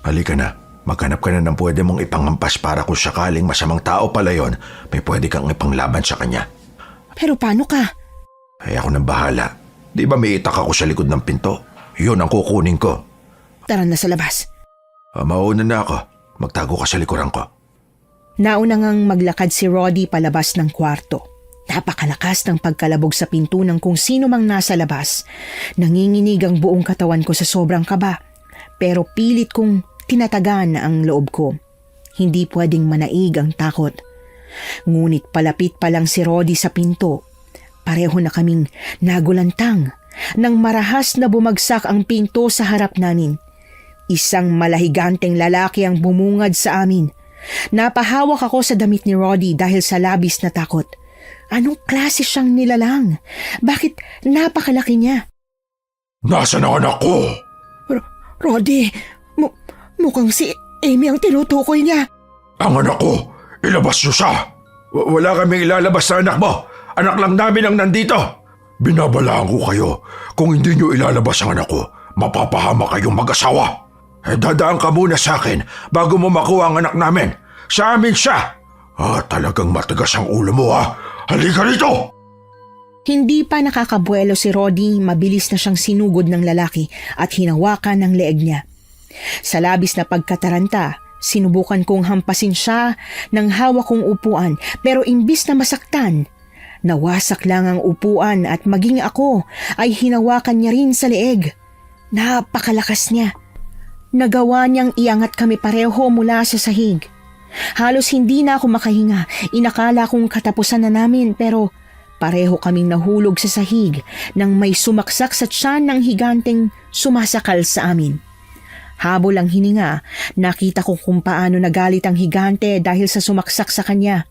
Halika na. Maghanap ka na ng pwede mong ipangampas para kung sakaling masamang tao pala yon, may pwede kang ipanglaban sa kanya. Pero paano ka? Ay ako nang bahala. Di ba may itak ako sa likod ng pinto? Yun ang kukunin ko. Tara na sa labas. Mauna na ako. Magtago ka sa likuran ko. Nauna ngang maglakad si Roddy palabas ng kwarto. Napakalakas ng pagkalabog sa pinto ng kung sino mang nasa labas. Nanginginig ang buong katawan ko sa sobrang kaba. Pero pilit kong tinatagan ang loob ko. Hindi pwedeng manaig ang takot. Ngunit palapit pa lang si Roddy sa pinto. Pareho na kaming nagulantang nang marahas na bumagsak ang pinto sa harap namin. Isang malahiganteng lalaki ang bumungad sa amin. Napahawak ako sa damit ni Roddy dahil sa labis na takot. Anong klase siyang nilalang? Bakit napakalaki niya? Nasaan ang anak ko? Roddy, mukhang si Amy ang tinutukoy niya. Ang anak ko! Ilabas niyo siya! Wala kaming ilalabas sa anak mo! Anak lang namin ang nandito! Binabalaan ko kayo. Kung hindi niyo ilalabas ang anak ko, mapapahama kayong mag-asawa. Dadaan ka muna sa akin bago mo makuha ang anak namin. Sa amin siya! Talagang matigas ang ulo mo, ha? Halika rito! Hindi pa nakakabuelo si Roddy, mabilis na siyang sinugod ng lalaki at hinawakan ng leeg niya. Sa labis na pagkataranta, sinubukan kong hampasin siya ng hawak kong upuan pero imbis na masaktan, nawasak lang ang upuan at maging ako ay hinawakan niya rin sa leeg. Napakalakas niya. Nagawa niyang iangat kami pareho mula sa sahig. Halos hindi na ako makahinga. Inakala kong katapusan na namin pero pareho kaming nahulog sa sahig nang may sumaksak sa tiyan ng higanteng sumasakal sa amin. Habol ang hininga, nakita ko kung paano nagalit ang higante dahil sa sumaksak sa kanya.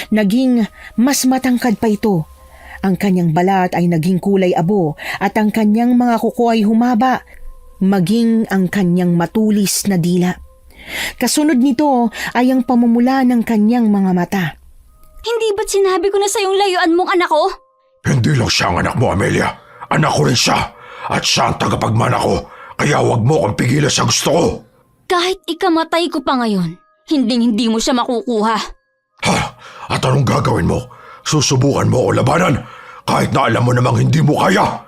Naging mas matangkad pa ito. Ang kanyang balat ay naging kulay abo at ang kanyang mga kuko ay humaba, maging ang kanyang matulis na dila. Kasunod nito ay ang pamumula ng kanyang mga mata. Hindi ba't sinabi ko na sa'yong layuan mong anak ko? Hindi lang siya ang anak mo, Amelia. Anak ko rin siya. At siya ang tagapagmana ko. Kaya wag mo kong pigilan sa gusto ko. Kahit ikamatay ko pa ngayon, hindi mo siya makukuha. Ha? At anong gagawin mo? Susubukan mo o labanan? Kahit na alam mo namang hindi mo kaya.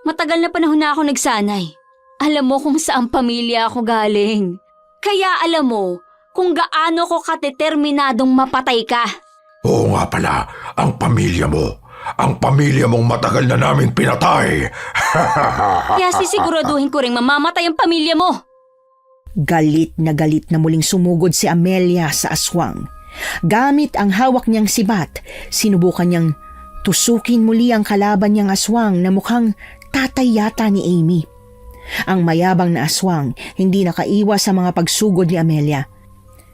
Matagal na panahon na ako nagsanay. Alam mo kung saan pamilya ako galing. Kaya alam mo kung gaano ko kadeterminadong mapatay ka. Oo nga pala, ang pamilya mo. Ang pamilya mong matagal na namin pinatay. Kaya sisiguraduhin ko ring mamamatay ang pamilya mo. Galit na muling sumugod si Amelia sa aswang. Gamit ang hawak niyang sibat, sinubukan niyang tusukin muli ang kalaban niyang aswang na mukhang tatay yata ni Amy. Ang mayabang na aswang hindi nakaiwas sa mga pagsugod ni Amelia.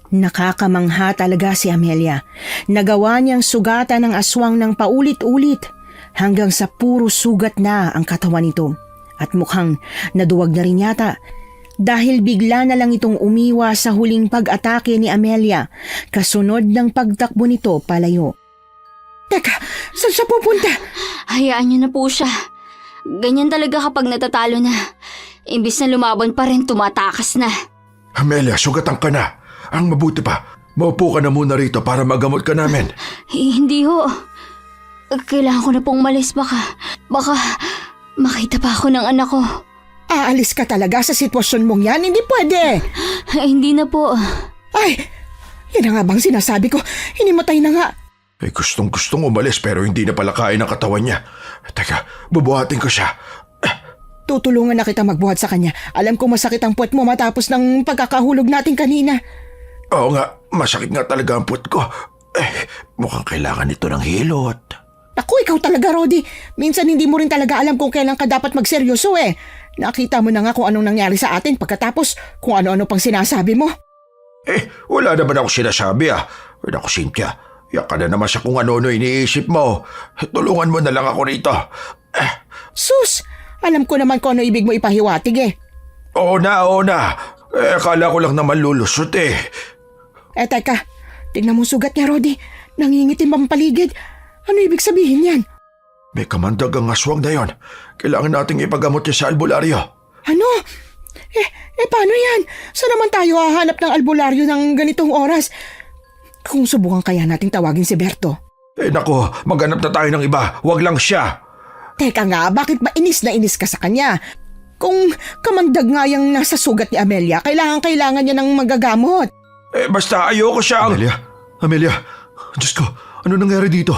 Nakakamangha talaga si Amelia. Nagawa niyang sugatan ng aswang ng paulit-ulit hanggang sa puro sugat na ang katawan nito. At mukhang naduwag na rin yata dahil bigla na lang itong umiwa sa huling pag-atake ni Amelia kasunod ng pagtakbo nito palayo. Teka, saan siya pupunta? Hayaan niyo na po siya. Ganyan talaga kapag natatalo na. Imbis na lumaban pa rin, tumatakas na. Amelia, sugatan ka na. Ang mabuti pa, maupo ka na muna rito para magamot ka namin. Hindi ho. Kailangan ko na pong umalis. Baka makita pa ako ng anak ko. Aalis ka talaga sa sitwasyon mong yan? Hindi pwede. Hindi na po. Ay, yan na nga bang sinasabi ko? Hinimatay na nga. Gustong umalis pero hindi na pala kain ang katawan niya. Teka, bubuhatin ko siya. Tutulungan na kita magbuhat sa kanya. Alam ko masakit ang puwet mo matapos ng pagkakahulog natin kanina. Oo nga, masakit nga talaga ang puwet ko. Mukhang kailangan ito ng hilot. Naku, ikaw talaga, Rodi. Minsan hindi mo rin talaga alam kung kailan ka dapat magseryoso eh. Nakita mo na nga kung anong nangyari sa atin pagkatapos kung ano-ano pang sinasabi mo. Wala naman ako sinasabi Naku, Cynthia, yak ka na naman sa kung ano-ano iniisip mo. Tulungan mo na lang ako rito. Sus, alam ko naman kung ano ibig mo ipahiwatig eh. Oo na. Akala ko lang naman lulusot Teka, tignan mo sugat niya, Rodi. Nangingitim ang paligid. Ano ibig sabihin yan? May kamandag ang aswang na yon. Kailangan nating ipagamot niya sa albularyo. Ano? Paano yan? Saan naman tayo hahanap ng albularyo ng ganitong oras? Kung subukan kaya nating tawagin si Berto. Naku, maghanap na tayo ng iba. Huwag lang siya. Teka nga, bakit ba inis na inis ka sa kanya? Kung kamandag nga yung nasa sugat ni Amelia, kailangan niya ng magagamot. Basta ayoko siya. Amelia, Diyos ko, ano nangyari dito?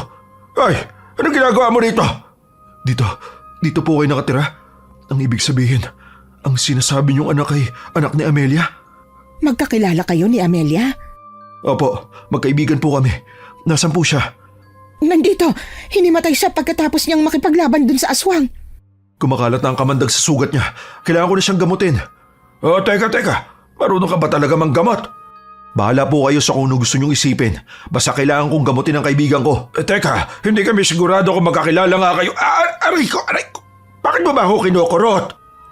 Ay, anong ginagawa mo rito? Dito po kayo nakatira? Ang ibig sabihin, ang sinasabi niyong anak ay anak ni Amelia? Magkakilala kayo ni Amelia? Opo, magkaibigan po kami. Nasaan po siya? Nandito, hinimatay siya pagkatapos niyang makipaglaban dun sa aswang. Kumakalat na ang kamandag sa sugat niya. Kailangan ko na siyang gamutin. Teka. Marunong ka ba talaga manggamot? Bahala po kayo sa kung ano gusto niyong isipin. Basta kailangan kong gamutin ang kaibigan ko. Teka, hindi kami sigurado kung magkakilala nga kayo. Aray ko. Bakit mo ba ako kinukurot?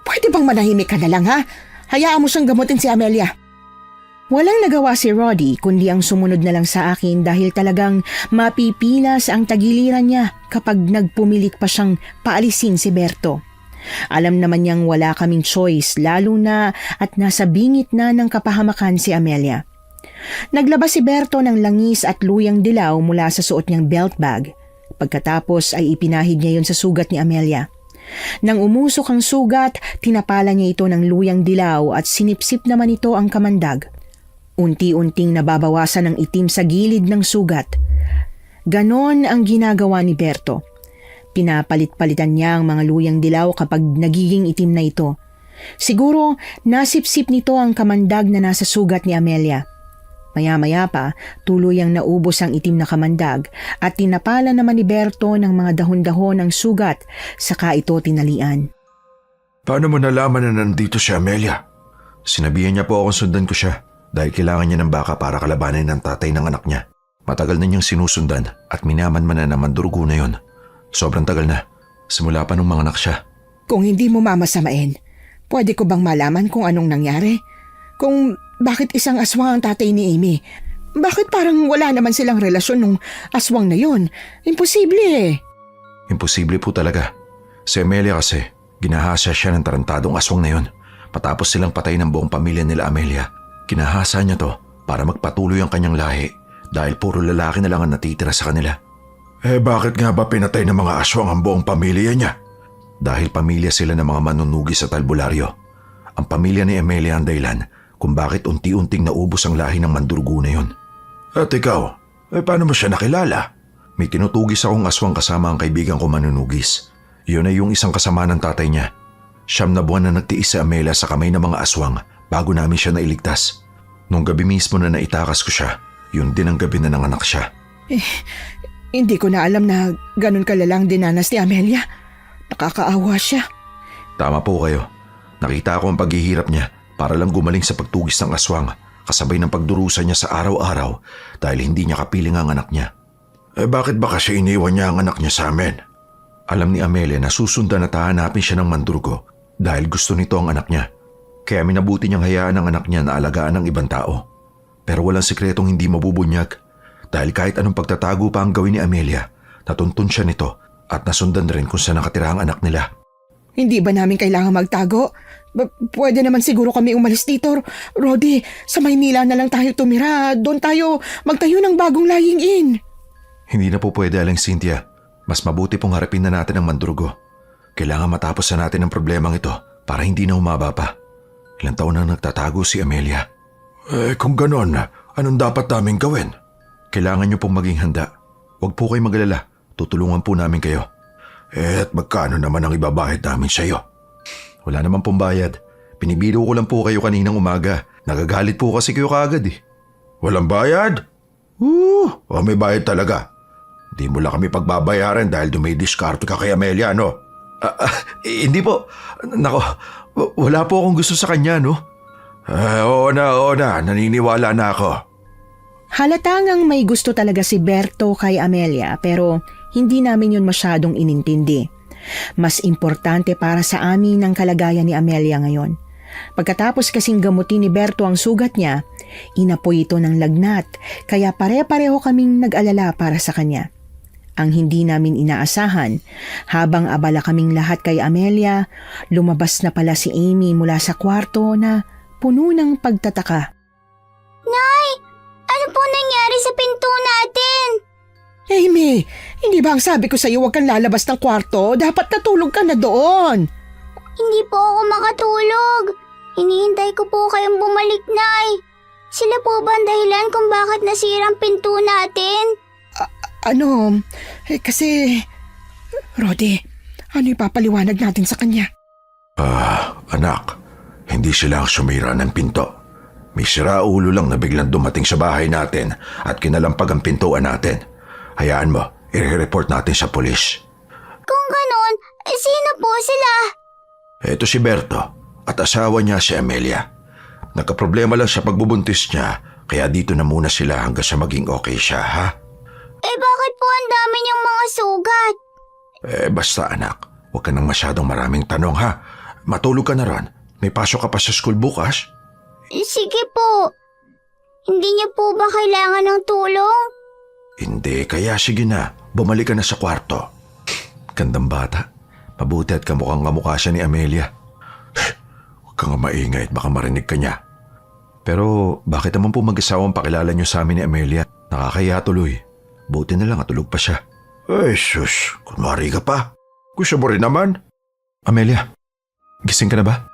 Pwede bang manahimik ka na lang ha? Hayaan mo siyang gamutin si Amelia. Walang nagawa si Roddy kundi ang sumunod na lang sa akin dahil talagang mapipilas ang tagiliran niya kapag nagpumilit pa siyang paalisin si Berto. Alam naman niyang wala kaming choice lalo na at nasa bingit na ng kapahamakan si Amelia. Naglabas si Berto ng langis at luyang dilaw mula sa suot niyang belt bag. Pagkatapos ay ipinahid niya yon sa sugat ni Amelia. Nang umusok ang sugat, tinapala niya ito ng luyang dilaw at sinipsip naman ito ang kamandag. Unti-unting nababawasan ang itim sa gilid ng sugat. Ganon ang ginagawa ni Berto. Pinapalit-palitan niya ang mga luyang dilaw kapag nagiging itim na ito. Siguro nasipsip nito ang kamandag na nasa sugat ni Amelia. Maya-maya pa, tuluyang naubos ang itim na kamandag at tinapala naman ni Berto ng mga dahon-dahon ng sugat saka ito tinalian. Paano mo nalaman na nandito si Amelia? Sinabihan niya po akong sundan ko siya. Dahil kailangan niya ng baka para kalabanin ng tatay ng anak niya. Matagal na niyang sinusundan at minamanman na naman durugo na yon. Sobrang tagal na. Simula pa nung mga anak siya. Kung hindi mo mamasamain, pwede ko bang malaman kung anong nangyari? Kung bakit isang aswang ang tatay ni Amy? Bakit parang wala naman silang relasyon nung aswang na yon? Imposible eh. Imposible po talaga. Si Amelia kasi, ginahasa siya ng tarantadong aswang na yon. Matapos silang patay ng buong pamilya nila Amelia. Kinahasa niya to para magpatuloy ang kanyang lahi dahil puro lalaki na lang ang natitira sa kanila. Bakit nga ba pinatay ng mga aswang ang buong pamilya niya? Dahil pamilya sila ng mga manunugi sa albularyo. Ang pamilya ni Amelia ang dahilan kung bakit unti-unting naubos ang lahi ng mandurgo na yun. At ikaw, paano mo siya nakilala? May tinutugis akong aswang kasama ang kaibigan ko manunugis. Yun ay yung isang kasama ng tatay niya. 9 na buwan na nagtiis si Amelia sa kamay ng mga aswang bago namin siya nailigtas. Nung gabi mismo na naitakas ko siya, yun din ang gabi na nanganak siya. Hindi ko na alam na ganun kalalang dinanas ni Amelia. Nakakaawa siya. Tama po kayo. Nakita ko ang paghihirap niya para lang gumaling sa pagtugis ng aswang kasabay ng pagdurusa niya sa araw-araw dahil hindi niya kapiling ang anak niya. Bakit ba kasi iniwan niya ang anak niya sa amin? Alam ni Amelia na susundan at hahanapin siya ng mandurgo dahil gusto nito ang anak niya. Kaya minabuti niyang hayaan ang anak niya na alagaan ng ibang tao. Pero walang sikretong hindi mabubunyag dahil kahit anong pagtatago pa ang gawin ni Amelia, natuntun siya nito at nasundan rin kung saan nakatira ang anak nila. Hindi ba namin kailangan magtago? Pwede naman siguro kami umalis dito. Rodi, sa Maynila na lang tayo tumira. Doon tayo magtayo ng bagong lying-in. Hindi na po pwede, Aling Cynthia. Mas mabuti pong harapin na natin ang Mandurugo. Kailangan matapos na natin ang problemang ito para hindi na umaba pa. Ilang taon na nagtatago si Amelia. Kung ganon, anong dapat namin gawin? Kailangan niyo pong maging handa. Huwag po kayo mag-alala. Tutulungan po namin kayo. At magkano naman ang ibabayad namin sa iyo? Wala naman pong bayad. Pinibiro ko lang po kayo kaninang umaga. Nagagalit po kasi kayo kaagad eh. Walang bayad? May bayad talaga. Di mo lang kami pagbabayaran dahil dumidiskarte ka kay Amelia, no? Hindi po. Nako, wala po akong gusto sa kanya, no? Oo na. Naniniwala na ako. Halatangang may gusto talaga si Berto kay Amelia pero hindi namin yun masyadong inintindi. Mas importante para sa amin ang kalagayan ni Amelia ngayon. Pagkatapos kasing gamutin ni Berto ang sugat niya, inapoy ito ng lagnat kaya pare-pareho kaming nag-alala para sa kanya. Ang hindi namin inaasahan, habang abala kaming lahat kay Amelia, lumabas na pala si Amy mula sa kwarto na puno ng pagtataka. Nay, ano po nangyari sa pinto natin? Amy, hindi ba ang sabi ko sa'yo huwag kang lalabas ng kwarto? Dapat natulog ka na doon. Hindi po ako makatulog. Hinihintay ko po kayong bumalik, Nay. Sila po ba ang dahilan kung bakit nasira ang pinto natin? Kasi... Rodi, ano ipapaliwanag natin sa kanya? Anak, hindi sila ang sumira ng pinto. May siraulo lang na biglang dumating sa bahay natin at kinalampag ang pintuan natin. Hayaan mo, i-report natin sa pulis. Kung ganon, sino po sila? Ito si Berto at asawa niya si Amelia. Nagkaproblema lang sa pagbubuntis niya kaya dito na muna sila hanggang sa maging okay siya, ha? Bakit po ang dami niyang mga sugat? Basta anak, huwag ka nang masyadong maraming tanong, ha? Matulog ka na ron. May pasok ka pa sa school bukas? Sige po. Hindi niyo po ba kailangan ng tulong? Hindi, kaya sige na. Bumalik ka na sa kwarto. Gandang bata. Mabuti at kamukha siya ni Amelia. Huwag kang maingay at baka marinig ka niya. Pero bakit naman po mag-asawang pakilala niyo sa amin ni Amelia? Nakakaya tuloy. Buti na lang at tulog pa siya. Ay sus, kunwari ka pa. Gusto mo rin naman. Amelia, gising ka na ba?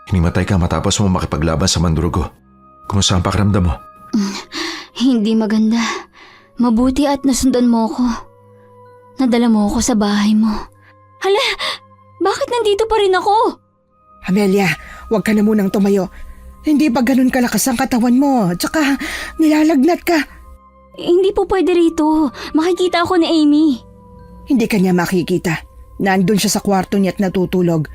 Hinimatay ka matapos mo makipaglaban sa Mandurugo. Kumusta ang pakiramdam mo? Hindi maganda. Mabuti at nasundan mo ko. Nadala mo ako sa bahay mo. Hala, bakit nandito pa rin ako? Amelia, huwag ka na munang tumayo. Hindi ba ganun kalakas ang katawan mo? Tsaka nilalagnat ka. Hindi po pwede rito. Makikita ako ni Amy. Hindi ka niya makikita. Nandun siya sa kwarto niya at natutulog.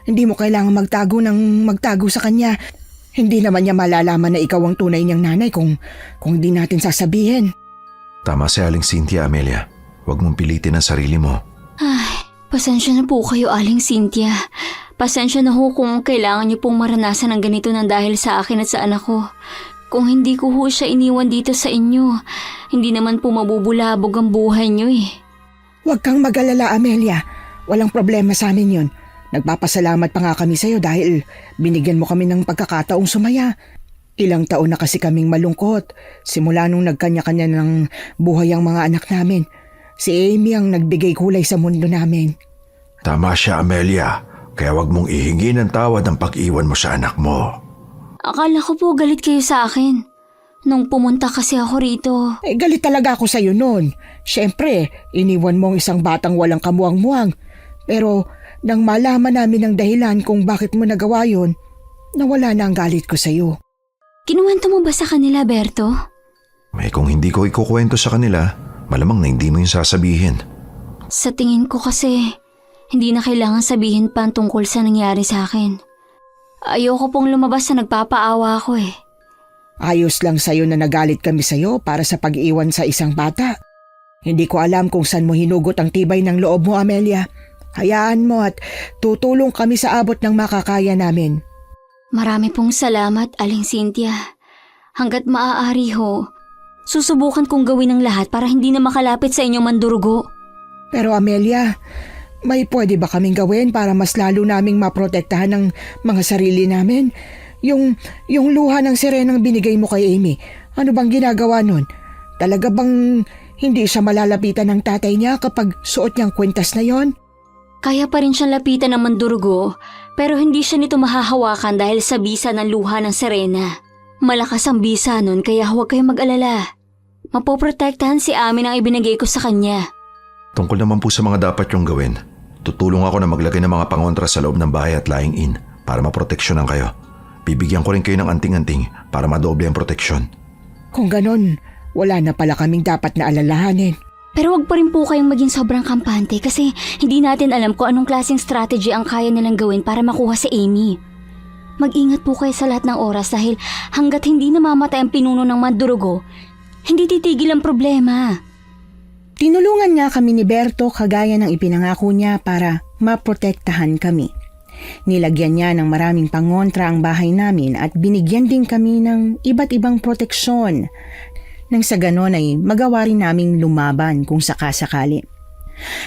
Hindi mo kailangang magtago sa kanya. Hindi naman niya malalaman na ikaw ang tunay niyang nanay kung hindi natin sasabihin. Tama si Aling Cynthia, Amelia. Huwag mong pilitin ang sarili mo. Ay, pasensya na po kayo, Aling Cynthia. Pasensya na ho kung kailangan niyo pong maranasan ng ganito ng dahil sa akin at sa anak ko. Kung hindi ko ho siya iniwan dito sa inyo, hindi naman po mabubulabog ang buhay niyo eh. Huwag kang mag-alala, Amelia. Walang problema sa amin yun. Nagpapasalamat pa nga kami sa'yo dahil binigyan mo kami ng pagkakataong sumaya. Ilang taon na kasi kaming malungkot. Simula nung nagkanya-kanya ng buhay ang mga anak namin. Si Amy ang nagbigay kulay sa mundo namin. Tama siya, Amelia. Kaya huwag mong ihingi ng tawad ang pag-iwan mo sa anak mo. Akala ko po galit kayo sa akin. Nung pumunta kasi ako rito. Galit talaga ako sa'yo noon. Siyempre, iniwan mo ang isang batang walang kamuang-muang. Pero nang malaman namin ang dahilan kung bakit mo nagawa yun, nawala na ang galit ko sa'yo. Kinuwento mo ba sa kanila, Berto? Kung hindi ko ikukwento sa kanila, malamang na hindi mo yung sasabihin. Sa tingin ko kasi, hindi na kailangan sabihin pa ang tungkol sa nangyari sa akin. Ayoko pong lumabas na nagpapaawa ako eh. Ayos lang sa'yo na nagalit kami sa'yo para sa pag-iwan sa isang bata. Hindi ko alam kung saan mo hinugot ang tibay ng loob mo, Amelia. Hayaan mo at tutulong kami sa abot ng makakaya namin. Marami pong salamat, Aling Cynthia. Hanggat maaari ho, susubukan kong gawin ang lahat para hindi na makalapit sa inyong Mandurugo. Pero Amelia, May pwede ba kaming gawin para mas lalo naming maprotektahan ng mga sarili namin? Yung luha ng sirenang binigay mo kay Amy, ano bang ginagawa nun? Talaga bang hindi siya malalapitan ng tatay niya kapag suot niyang kwintas na yon? Kaya pa rin siyang lapitan ng mandurugo, pero hindi siya nito mahahawakan dahil sa bisa ng luha ng Serena. Malakas ang bisa nun kaya huwag kayong mag-alala. Mapoprotektahan si Amy ng ibinigay ko sa kanya. Tungkol naman po sa mga dapat yung gawin, tutulong ako na maglagay ng mga pangontra sa loob ng bahay at lying in para maproteksyonan kayo. Bibigyan ko rin kayo ng anting-anting para madoble ang proteksyon. Kung ganon, wala na pala kaming dapat na alalahanin. Pero wag pa rin po kayong maging sobrang kampante kasi hindi natin alam kung anong klaseng strategy ang kaya nilang gawin para makuha si Amy. Mag-ingat po kayo sa lahat ng oras dahil hanggat hindi namamatay ang pinuno ng mandurugo, hindi titigil ang problema. Tinulungan nga kami ni Berto kagaya ng ipinangako niya para maprotektahan kami. Nilagyan niya ng maraming pangontra ang bahay namin at binigyan din kami ng iba't ibang proteksyon. Nang sa ganon ay magawa rin naming lumaban kung sakasakali.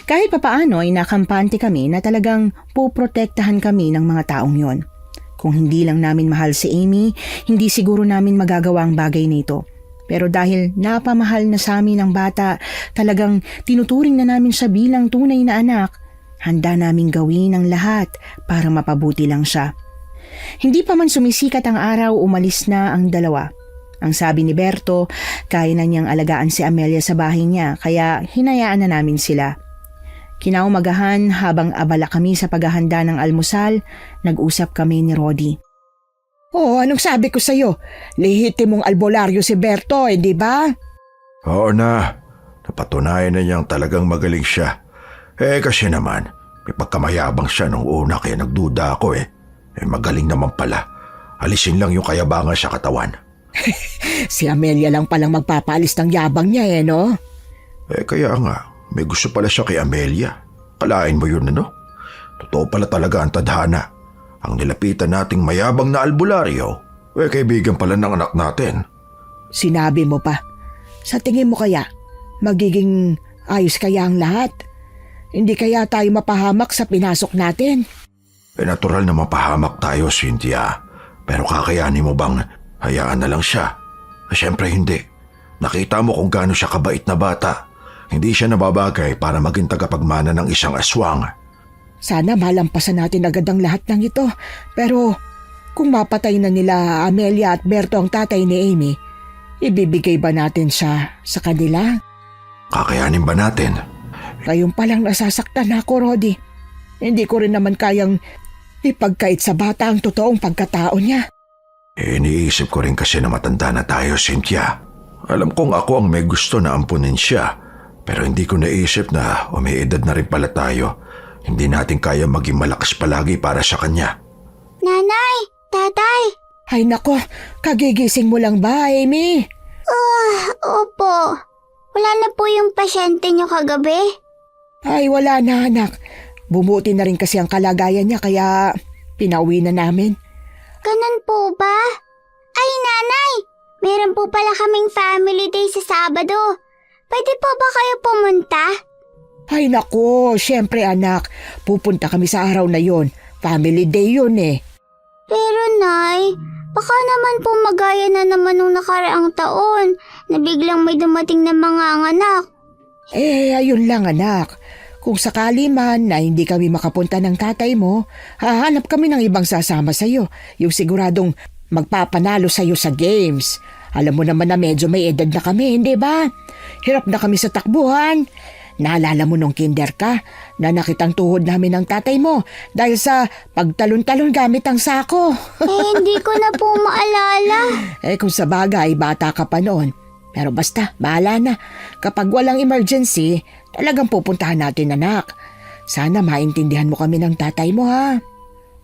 Kahit papaano ay nakampante kami na talagang puprotektahan kami ng mga taong yon. Kung hindi lang namin mahal si Amy, hindi siguro namin magagawa ang bagay nito. Pero dahil napamahal na sa amin ang bata, talagang tinuturing na namin siya bilang tunay na anak. Handa naming gawin ang lahat para mapabuti lang siya. Hindi pa man sumisikat ang araw, umalis na ang dalawa. Ang sabi ni Berto, kaya na niyang alagaan si Amelia sa bahay niya kaya hinayaan na namin sila. Kinaumagahan habang abala kami sa paghahanda ng almusal, nag-usap kami ni Rodi. Oh, anong sabi ko sa'yo? Lehitimong albularyo si Berto, di ba? Oo na, napatunayan na niyang talagang magaling siya. Kasi naman, may pagkamayabang siya nung una kaya nagduda ako magaling naman pala. Alisin lang yung kayabangan sa katawan. Si Amelia lang palang magpapaalis ng yabang niya no? Kaya nga, may gusto pala siya kay Amelia. Kalain mo yun Totoo pala talaga ang tadhana. Ang nilapitan nating mayabang na albularyo, kaibigan pala ng anak natin. Sinabi mo pa. Sa tingin mo kaya, magiging ayos kaya ang lahat? Hindi kaya tayo mapahamak sa pinasok natin? Natural na mapahamak tayo, Cynthia. Pero kakayanin mo bang hayaan na lang siya? Siyempre hindi. Nakita mo kung gaano siya kabait na bata. Hindi siya nababagay para maging tagapagmana ng isang aswang. Sana malampasan natin agad ang lahat ng ito. Pero kung mapatay na nila Amelia at Berto ang tatay ni Amy, ibibigay ba natin siya sa kanila? Kakayanin ba natin? Ngayon palang nasasaktan ako, Rodi. Hindi ko rin naman kayang ipagkait sa bata ang totoong pagkatao niya. Iniisip ko rin kasi na matanda na tayo, Cynthia. Alam kong ako ang may gusto na ampunin siya. Pero hindi ko naisip na umiidad na rin pala tayo. Hindi natin kaya maging malakas palagi para sa kanya. Nanay! Tatay! Ay nako, kagigising mo lang ba, Amy? Opo. Wala na po yung pasyente niyo kagabi? Ay wala na anak. Bumuti na rin kasi ang kalagayan niya kaya pinauwi na namin. Ganun po ba? Ay, nanay! Meron po pala kaming family day sa Sabado. Pwede po ba kayo pumunta? Ay nako, syempre anak. Pupunta kami sa araw na yon. Family day yun Pero nay, baka naman po magaya na naman nung nakaraang taon na biglang may dumating na mga anak. Ayun lang anak. Kung sakali man na hindi kami makapunta ng tatay mo, hahanap kami ng ibang sasama sa'yo. Yung siguradong magpapanalo sa'yo sa games. Alam mo naman na medyo may edad na kami, hindi ba? Hirap na kami sa takbuhan. Naalala mo nung kinder ka na nakitang tuhod namin ng tatay mo dahil sa pagtalon-talon gamit ang sako. Hindi ko na po maalala. Kung sa bagay, bata ka pa noon. Pero basta, bahala na. Kapag walang emergency, talagang pupuntahan natin anak. Sana maintindihan mo kami ng tatay mo ha.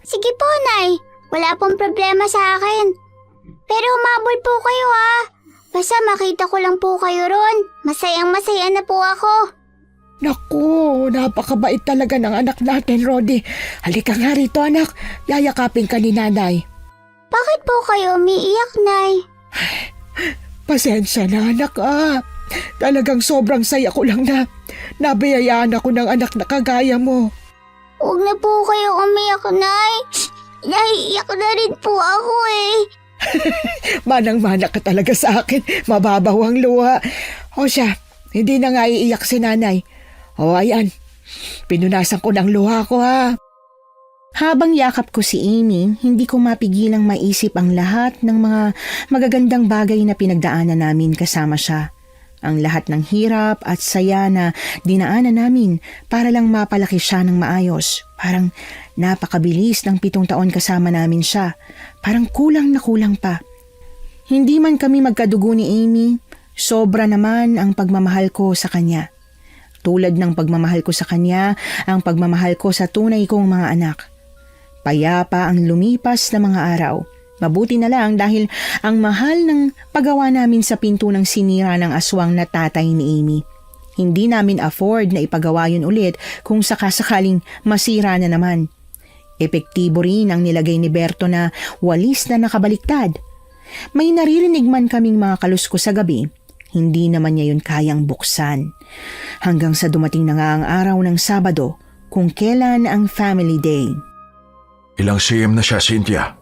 Sige po, nay. Wala pong problema sa akin. Pero humabol po kayo ha. Basta makita ko lang po kayo ron. Masayang-masaya na po ako. Naku, napakabait talaga ng anak natin, Rodi. Halika nga rito, anak. Yayakapin ka ni nanay. Bakit po kayo umiiyak, nay? Pasensya na, anak Talagang sobrang saya ko lang na nabiyayaan ako ng anak na kagaya mo. Huwag na po kayong umiyak, Nay. Naiiyak na rin po ako eh. Manang-mana ka talaga sa akin. Mababaw ang luha. O siya, hindi na nga iiyak si nanay. O ayan, pinunasan ko ng luha ko ha. Habang yakap ko si Amy, hindi ko mapigilang maisip ang lahat ng mga magagandang bagay na pinagdaanan namin kasama siya. Ang lahat ng hirap at saya na dinaanan namin para lang mapalaki siya ng maayos. Parang napakabilis ng 7 taon kasama namin siya. Parang kulang na kulang pa. Hindi man kami magkadugo ni Amy, sobra naman ang pagmamahal ko sa kanya. Tulad ng pagmamahal ko sa kanya, ang pagmamahal ko sa tunay kong mga anak. Payapa ang lumipas na mga araw. Mabuti na lang dahil ang mahal ng paggawa namin sa pinto ng sinira ng aswang na tatay ni Amy. Hindi namin afford na ipagawa yun ulit kung sakasakaling masira na naman. Epektibo rin ang nilagay ni Berto na walis na nakabaliktad. May naririnig man kaming mga kalusko sa gabi, hindi naman niya yun kayang buksan. Hanggang sa dumating na nga ang araw ng Sabado kung kailan ang family day. Ilang CM na siya, Cynthia?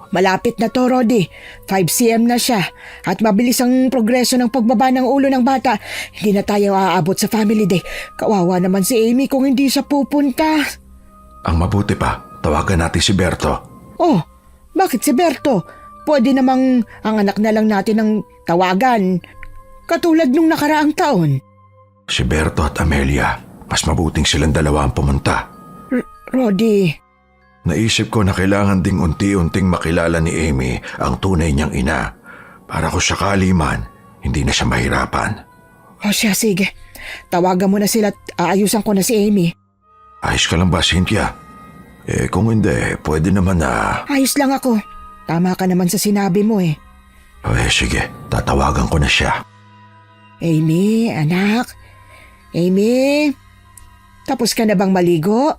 Malapit na to, Rodi. 5 cm na siya. At mabilis ang progreso ng pagbaba ng ulo ng bata. Hindi na tayo aabot sa family day. Kawawa naman si Amy kung hindi siya pupunta. Ang mabuti pa, tawagan natin si Berto. Oh, bakit si Berto? Pwede namang ang anak na lang natin ng tawagan. Katulad nung nakaraang taon. Si Berto at Amelia, mas mabuting silang dalawa ang pumunta. Rodi, Naisip ko na kailangan ding unti-unting makilala ni Amy ang tunay niyang ina para kung sakali man, hindi na siya mahirapan. o siya sige. Tawagan mo na sila at aayusan ko na si Amy. Ayos ka lang ba, Cynthia? Kung hindi, pwede naman na... Ayos lang ako. Tama ka naman sa sinabi mo eh. Sige, tatawagan ko na siya. Amy, anak. Amy, tapos ka na bang maligo?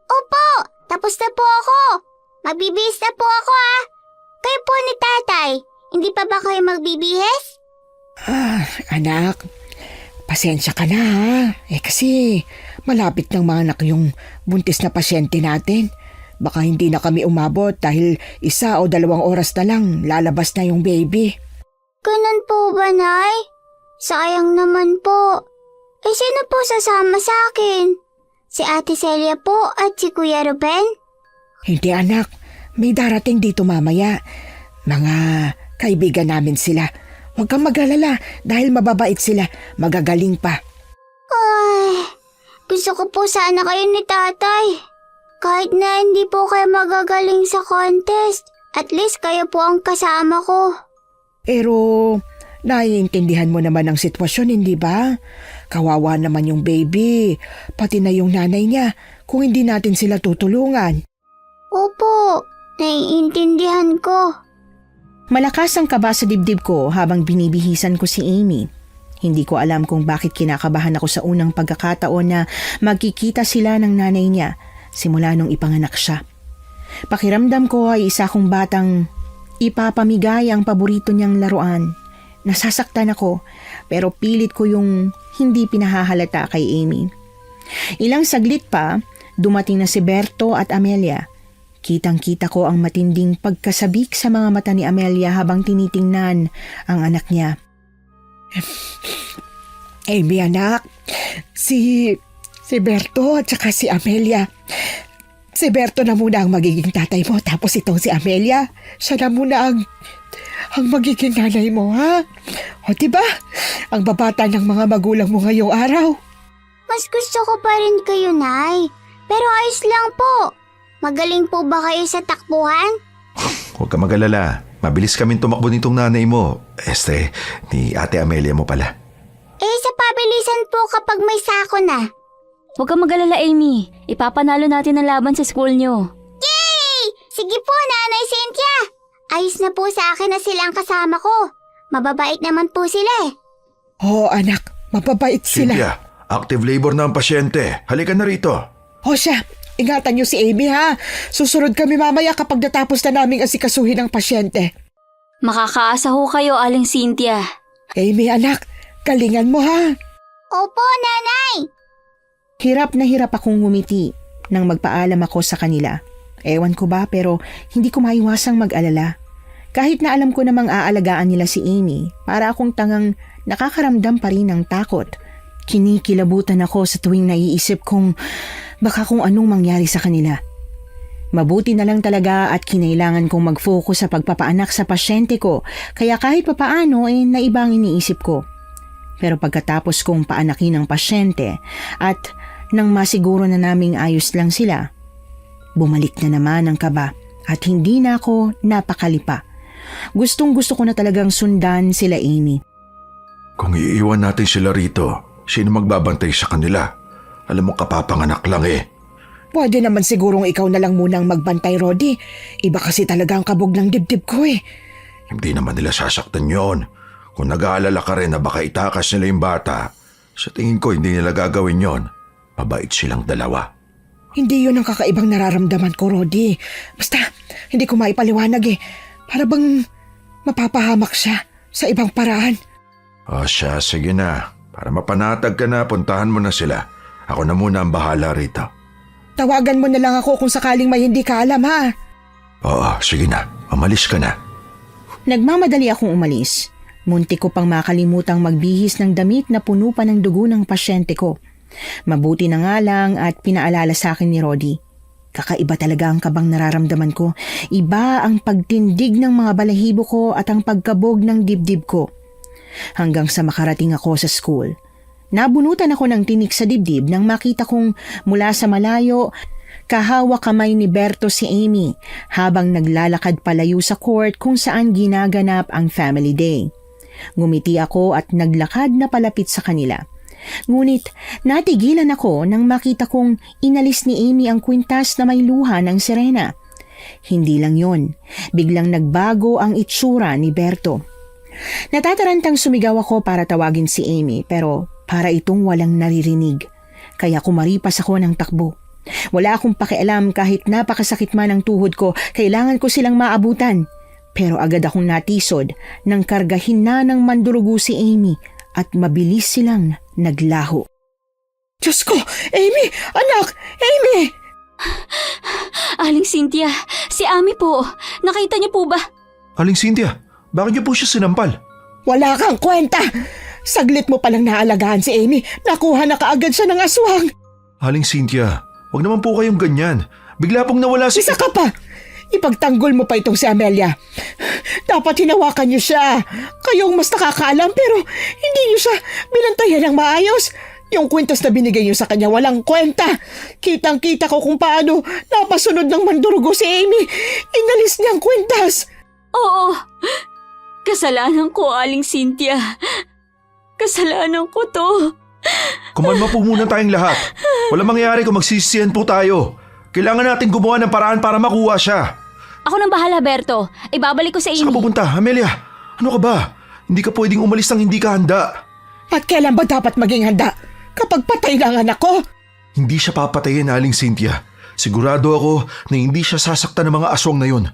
Opo, tapos na po ako. Magbibihis na po ako ah. Kayo po ni tatay, hindi pa ba kayo magbibihis? Anak, pasensya ka na ha. Kasi malapit ng mga anak yung buntis na pasyente natin. Baka hindi na kami umabot dahil 1 o 2 oras na lang lalabas na yung baby. Ganun po ba, Nay? Sayang naman po. Sino po sasama sa akin? Si Ate Celia po at si Kuya Ruben? Hindi anak, may darating dito mamaya. Mga kaibigan namin sila. Huwag kang mag-alala dahil mababait sila, magagaling pa. Ay, gusto ko po sana kayo ni tatay. Kahit na hindi po kayo magagaling sa contest, at least kayo po ang kasama ko. Pero naiintindihan mo naman ang sitwasyon, hindi ba? Kawawa naman yung baby, pati na yung nanay niya kung hindi natin sila tutulungan. Opo, naiintindihan ko. Malakas ang kaba sa dibdib ko habang binibihisan ko si Amy. Hindi ko alam kung bakit kinakabahan ako sa unang pagkakataon na magkikita sila ng nanay niya simula nung ipanganak siya. Pakiramdam ko ay isa kong batang ipapamigay ang paborito niyang laruan. Nasasaktan ako pero pilit ko yung hindi pinahahalata kay Amy. Ilang saglit pa, dumating na si Berto at Amelia. Kitang-kita ko ang matinding pagkasabik sa mga mata ni Amelia habang tinitingnan ang anak niya. Amy anak, si Berto at saka si Amelia. Si Berto na muna ang magiging tatay mo tapos itong si Amelia, siya na muna ang magiging nanay mo ha. O diba, ang babata ng mga magulang mo ngayong araw. Mas gusto ko pa rin kayo, Nay. Pero ayos lang po. Magaling po ba kayo sa takbuhan? Huwag ka mag-alala. Mabilis kaming tumakbo nitong nanay mo. Ni Ate Amelia mo pala. Sa pabilisan po kapag may sako na. Huwag kang mag-alala, Amy. Ipapanalo natin ang laban sa school nyo. Yay! Sige po, Nanay Cynthia. Ayos na po sa akin na sila ang kasama ko. Mababait naman po sila eh. Oo anak, mababait sila. Cynthia, active labor na ang pasyente. Halika na rito. O siya, ingatan niyo si Amy ha. Susunod kami mamaya kapag natapos na naming asikasuhin ang pasyente. Makakaasa ho kayo, Aling Cynthia. Amy anak, galingan mo ha. Opo, Nanay. Hirap na hirap akong ngumiti nang magpaalam ako sa kanila. Ewan ko ba pero hindi ko maiwasang mag-alala. Kahit na alam ko namang aalagaan nila si Amy, para akong tangang nakakaramdam pa rin ng takot. Kinikilabutan ako sa tuwing naiisip kong baka kung anong mangyari sa kanila. Mabuti na lang talaga at kinailangan kong mag-focus sa pagpapaanak sa pasyente ko, kaya kahit papaano naibang iniisip ko. Pero pagkatapos kong paanakin ng pasyente at nang masiguro na naming ayos lang sila, bumalik na naman ang kaba at hindi na ako napakali pa. Gustong-gusto ko na talagang sundan sila Amy. Kung iiwan natin sila rito, sino magbabantay sa kanila? Alam mo, kapapanganak lang eh. Pwede naman sigurong ikaw na lang munang magbantay, Rodi. Iba kasi talaga ang kabog ng dibdib ko eh. Hindi naman nila sasaktan yon. Kung nag-aalala ka rin na baka itakas nila yung bata, sa tingin ko hindi nila gagawin yon. Mabait silang dalawa. Hindi yun ang kakaibang nararamdaman ko, Rodi. Basta, hindi ko maipaliwanag eh. Para bang mapapahamak siya sa ibang paraan. O siya, sige na. Para mapanatag ka na, puntahan mo na sila. Ako na muna ang bahala rito. Tawagan mo na lang ako kung sakaling may hindi ka alam, ha? Oo, sige na. Umalis ka na. Nagmamadali akong umalis. Muntik ko pang makalimutang magbihis ng damit na puno pa ng dugo ng pasyente ko. Mabuti na nga lang at pinaalala sa akin ni Rodi. Kakaiba talaga ang kabang nararamdaman ko. Iba ang pagtindig ng mga balahibo ko at ang pagkabog ng dibdib ko. Hanggang sa makarating ako sa school. Nabunutan ako ng tinik sa dibdib nang makita kong mula sa malayo, kahawak kamay ni Berto si Amy habang naglalakad palayo sa court kung saan ginaganap ang family day. Ngumiti ako at naglakad na palapit sa kanila. Ngunit natigilan ako nang makita kong inalis ni Amy ang kwintas na may luha ng sirena. Hindi lang yon, biglang nagbago ang itsura ni Berto. Natatarantang sumigaw ako para tawagin si Amy pero para itong walang naririnig. Kaya kumaripas ako ng takbo. Wala akong pakialam kahit napakasakit man ang tuhod ko, kailangan ko silang maabutan. Pero agad akong natisod nang kargahin na ng mandurugo si Amy at mabilis silang naglaho. Diyos ko! Amy! Anak! Amy! Aling Cynthia, si Ami po. Nakita niyo po ba? Aling Cynthia, bakit niyo po siya sinampal? Wala kang kwenta! Saglit mo palang naalagaan si Amy. Nakuha na kaagad siya ng aswang. Aling Cynthia, wag naman po kayong ganyan. Bigla pong nawala si... Isa ka pa! Ipagtanggol mo pa itong si Amelia. Dapat hinawakan niyo siya. Kayong mas nakakaalam pero hindi niyo siya binantayan ng maayos. Yung kwintas na binigay niyo sa kanya walang kwenta. Kitang-kita ko kung paano napasunod ng mandurugo si Amy. Inalis niya ang kwintas. Oo. Kasalanan ko, Aling Cynthia. Kasalanan ko to. Kumalma po muna tayong lahat. Walang mangyayari kung magsisisihan po tayo. Kailangan natin gumawa ng paraan para makuha siya. Ako nang bahala, Berto. Ibabalik ko sa Saan Amy. ka pupunta, Amelia? Ano ka ba? Hindi ka pwedeng umalis nang hindi ka handa. At kailan ba dapat maging handa? Kapag patay na ang anak ko? Hindi siya papatayin, Aling Cynthia. Sigurado ako na hindi siya sasaktan ng mga aswang na yun.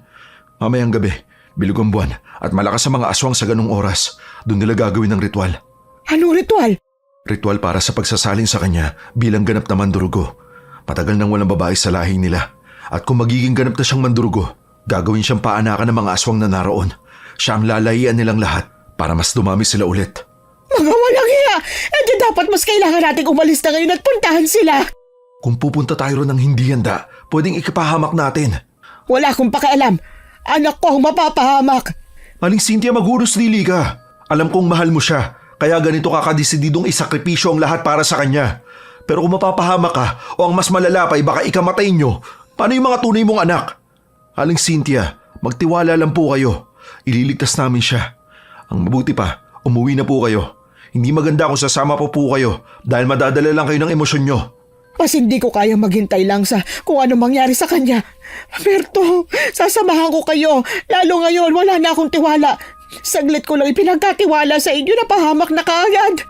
Mamayang gabi, bilog ang buwan at malakas ang mga aswang sa ganung oras. Doon nila gagawin ng ritual. Anong ritual? Ritual para sa pagsasalin sa kanya bilang ganap na mandurugo. Matagal nang walang babae sa lahi nila. At kung magiging ganap na siyang mandurugo, gagawin siyang paanakan ng mga aswang na naroon. Siya ang lalayian nilang lahat para mas dumami sila ulit. Mga walang hiya! Di dapat mas kailangan nating umalis na ngayon at puntahan sila. Kung pupunta tayo ron ng hindi handa, pwedeng ikipahamak natin. Wala akong pakialam. Anak ko ang mapapahamak. Aling Cynthia, maghunos dili ka. Alam kong mahal mo siya, kaya ganito kakadesididong isakripisyo ang lahat para sa kanya. Pero kung mapapahamak ka o ang mas malala pa ay baka ikamatay nyo, paano yung mga tunay mong anak? Aling Cynthia, magtiwala lang po kayo. Ililigtas namin siya. Ang mabuti pa, umuwi na po kayo. Hindi maganda kung sasama po kayo dahil madadala lang kayo ng emosyon nyo. Mas hindi ko kaya maghintay lang sa kung ano mangyari sa kanya. Berto, sasamahan ko kayo. Lalo ngayon, wala na akong tiwala. Saglit ko lang ipinagkatiwala sa inyo na pahamak na kaagad.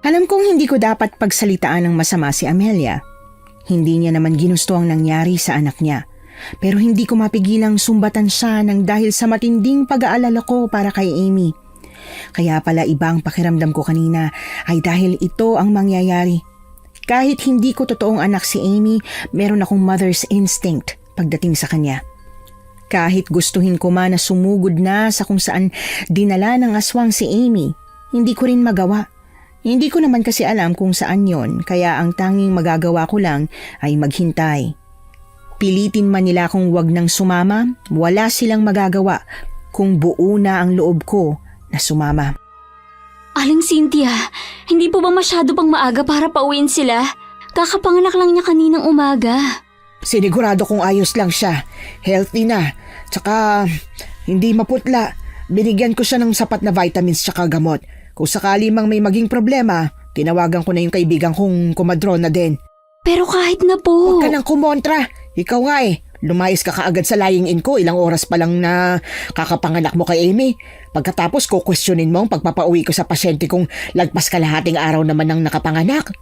Alam kong hindi ko dapat pagsalitaan ng masama si Amelia. Hindi niya naman ginusto ang nangyari sa anak niya. Pero hindi ko mapigilang sumbatan siya ng dahil sa matinding pag-aalala ko para kay Amy. Kaya pala ibang pakiramdam ko kanina ay dahil ito ang mangyayari. Kahit hindi ko totoong anak si Amy, meron akong mother's instinct pagdating sa kanya. Kahit gustuhin ko man na sumugod na sa kung saan dinala ng aswang si Amy, hindi ko rin magawa. Hindi ko naman kasi alam kung saan yon, kaya ang tanging magagawa ko lang ay maghintay. Pilitin man nila kung wag nang sumama, wala silang magagawa kung buo na ang loob ko na sumama. Aling Cynthia, hindi po ba masyado pang maaga para pauwiin sila? Kakapanganak lang niya kaninang umaga. Sinigurado kong ayos lang siya. Healthy na. Tsaka hindi maputla. Binigyan ko siya ng sapat na vitamins tsaka gamot. Kung sakali mang may maging problema, tinawagan ko na yung kaibigan kong kumadrona din. Pero kahit na po. Huwag ka nang kumontra. Ikaw nga lumayas ka kaagad sa lying-in ko. Ilang oras pa lang na kakapanganak mo kay Amy. Pagkatapos kukwestiyonin mo ang pagpapauwi ko sa pasyente kung lagpas kalahating araw naman ng nakapanganak.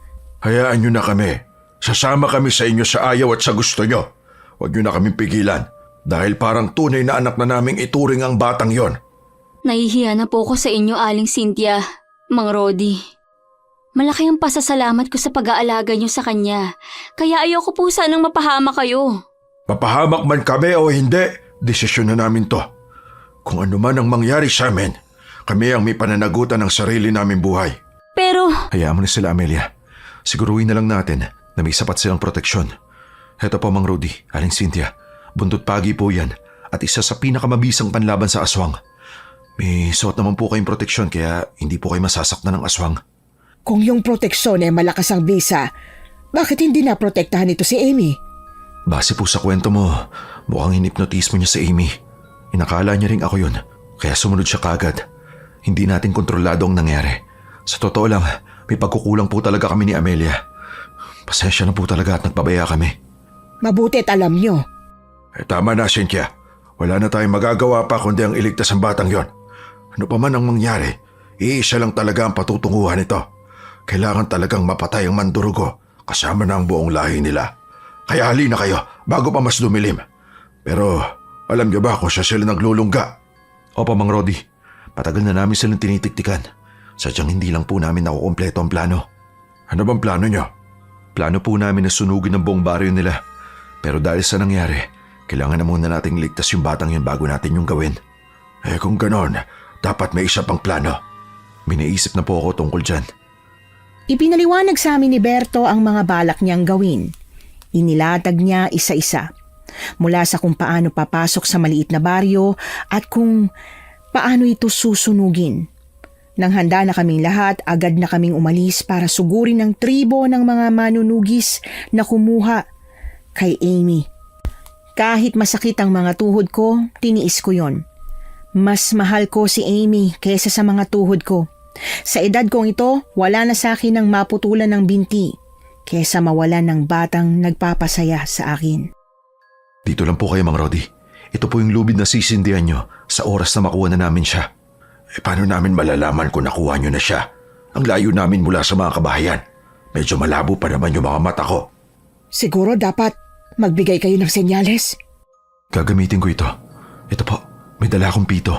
Hayaan nyo na kami. Sasama kami sa inyo sa ayaw at sa gusto nyo. Huwag nyo na kaming pigilan. Dahil parang tunay na anak na naming ituring ang batang yon. Nahihiya na po ko sa inyo, Aling Cynthia, Mang Rody. Malaki ang pasasalamat ko sa pag-aalaga niyo sa kanya. Kaya ayoko po sanang mapahama kayo. Mapahamak man kami o hindi, desisyon na namin to. Kung ano man ang mangyari sa amin, kami ang may pananagutan ng sarili naming buhay. Pero, Hayaan mo na sila, Amelia. Siguruhin na lang natin na may sapat silang proteksyon. Heto po, Mang Rudy, Aling Cynthia. Buntot pagi po yan at isa sa pinakamabisang panlaban sa aswang. May suot naman po kayong proteksyon kaya hindi po kayo masasaktan ng aswang. Kung yung proteksyon ay malakas ang bisa, bakit hindi na protektahan ito si Amy? Base po sa kwento mo, mukhang hinipnotismo niya si Amy. Inakala niya ring ako yun, kaya sumunod siya kagad. Hindi natin kontrolado ang nangyari. Sa totoo lang, may pagkukulang po talaga kami ni Amelia. Pasensya na po talaga at nagpabaya kami. Mabuti at alam nyo. Tama na, Cynthia. Wala na tayong magagawa pa kundi ang iligtas ang batang yon. Ano pa man ang mangyari, iisa lang talaga ang patutunguhan nito. Kailangan talagang mapatay ang mandurugo kasama na ang buong lahi nila. Kaya halina kayo bago pa mas dumilim. Pero alam niyo ba kung sila naglulungga? Opo, Mang Rody. Patagal na namin silang tinitiktikan. Sadyang hindi lang po namin nakukumpleto ang plano. Ano bang plano niyo? Plano po namin na sunugin ang buong baryo nila. Pero dahil sa nangyari, kailangan na muna nating ligtas yung batang yun bago natin yung gawin. Kung ganon, dapat may isa pang plano. Minaisip na po ako tungkol dyan. Ipinaliwanag sa amin ni Berto ang mga balak niyang gawin. Inilatag niya isa-isa. Mula sa kung paano papasok sa maliit na baryo at kung paano ito susunugin. Nang handa na kaming lahat, agad na kaming umalis para sugurin ang tribo ng mga manunugis na kumuha kay Amy. Kahit masakit ang mga tuhod ko, tiniis ko yon. Mas mahal ko si Amy kaysa sa mga tuhod ko. Sa edad kong ito, wala na sa akin ang maputulan ng binti kaysa mawalan ng batang nagpapasaya sa akin. Dito lang po kayo, Mang Rody. Ito po yung lubid na sisindihan nyo sa oras na makuha na namin siya. Paano namin malalaman kung nakuha nyo na siya? Ang layo namin mula sa mga kabahayan. Medyo malabo pa naman yung mga mata ko. Siguro dapat magbigay kayo ng senyales. Gagamitin ko ito. Ito po, may dala akong pito.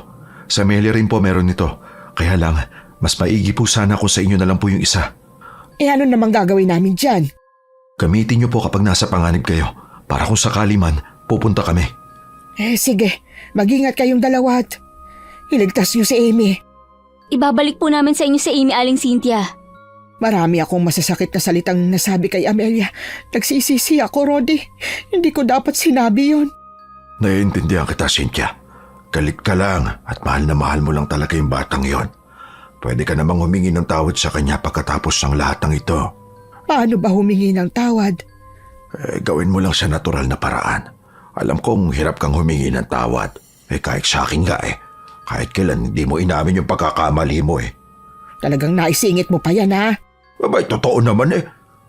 Sa Amelia rin po meron nito. Kaya lang, mas maigi po sana kung sa inyo na lang po yung isa. Ano namang gagawin namin dyan? Gamitin nyo po kapag nasa panganib kayo. Para kung sakali man, pupunta kami. Sige, mag-ingat kayong dalawa at iligtas niyo si Amy. ibabalik po namin sa inyo si Amy, Aling Cynthia. Marami akong masasakit na salitang nasabi kay Amelia. Nagsisisi ako, Rody. Hindi ko dapat sinabi yon. Naiintindihan kita, Cynthia. Galit ka lang at mahal na mahal mo lang talaga yung batang yon. Pwede ka namang humingi ng tawad sa kanya pagkatapos ng lahat ng ito. Paano ba humingi ng tawad? Gawin mo lang sa natural na paraan. Alam kong hirap kang humingi ng tawad. Kahit sa akin nga Kahit kailan hindi mo inamin yung pagkakamali mo Talagang naisingit mo pa yan, ha? Abay, totoo naman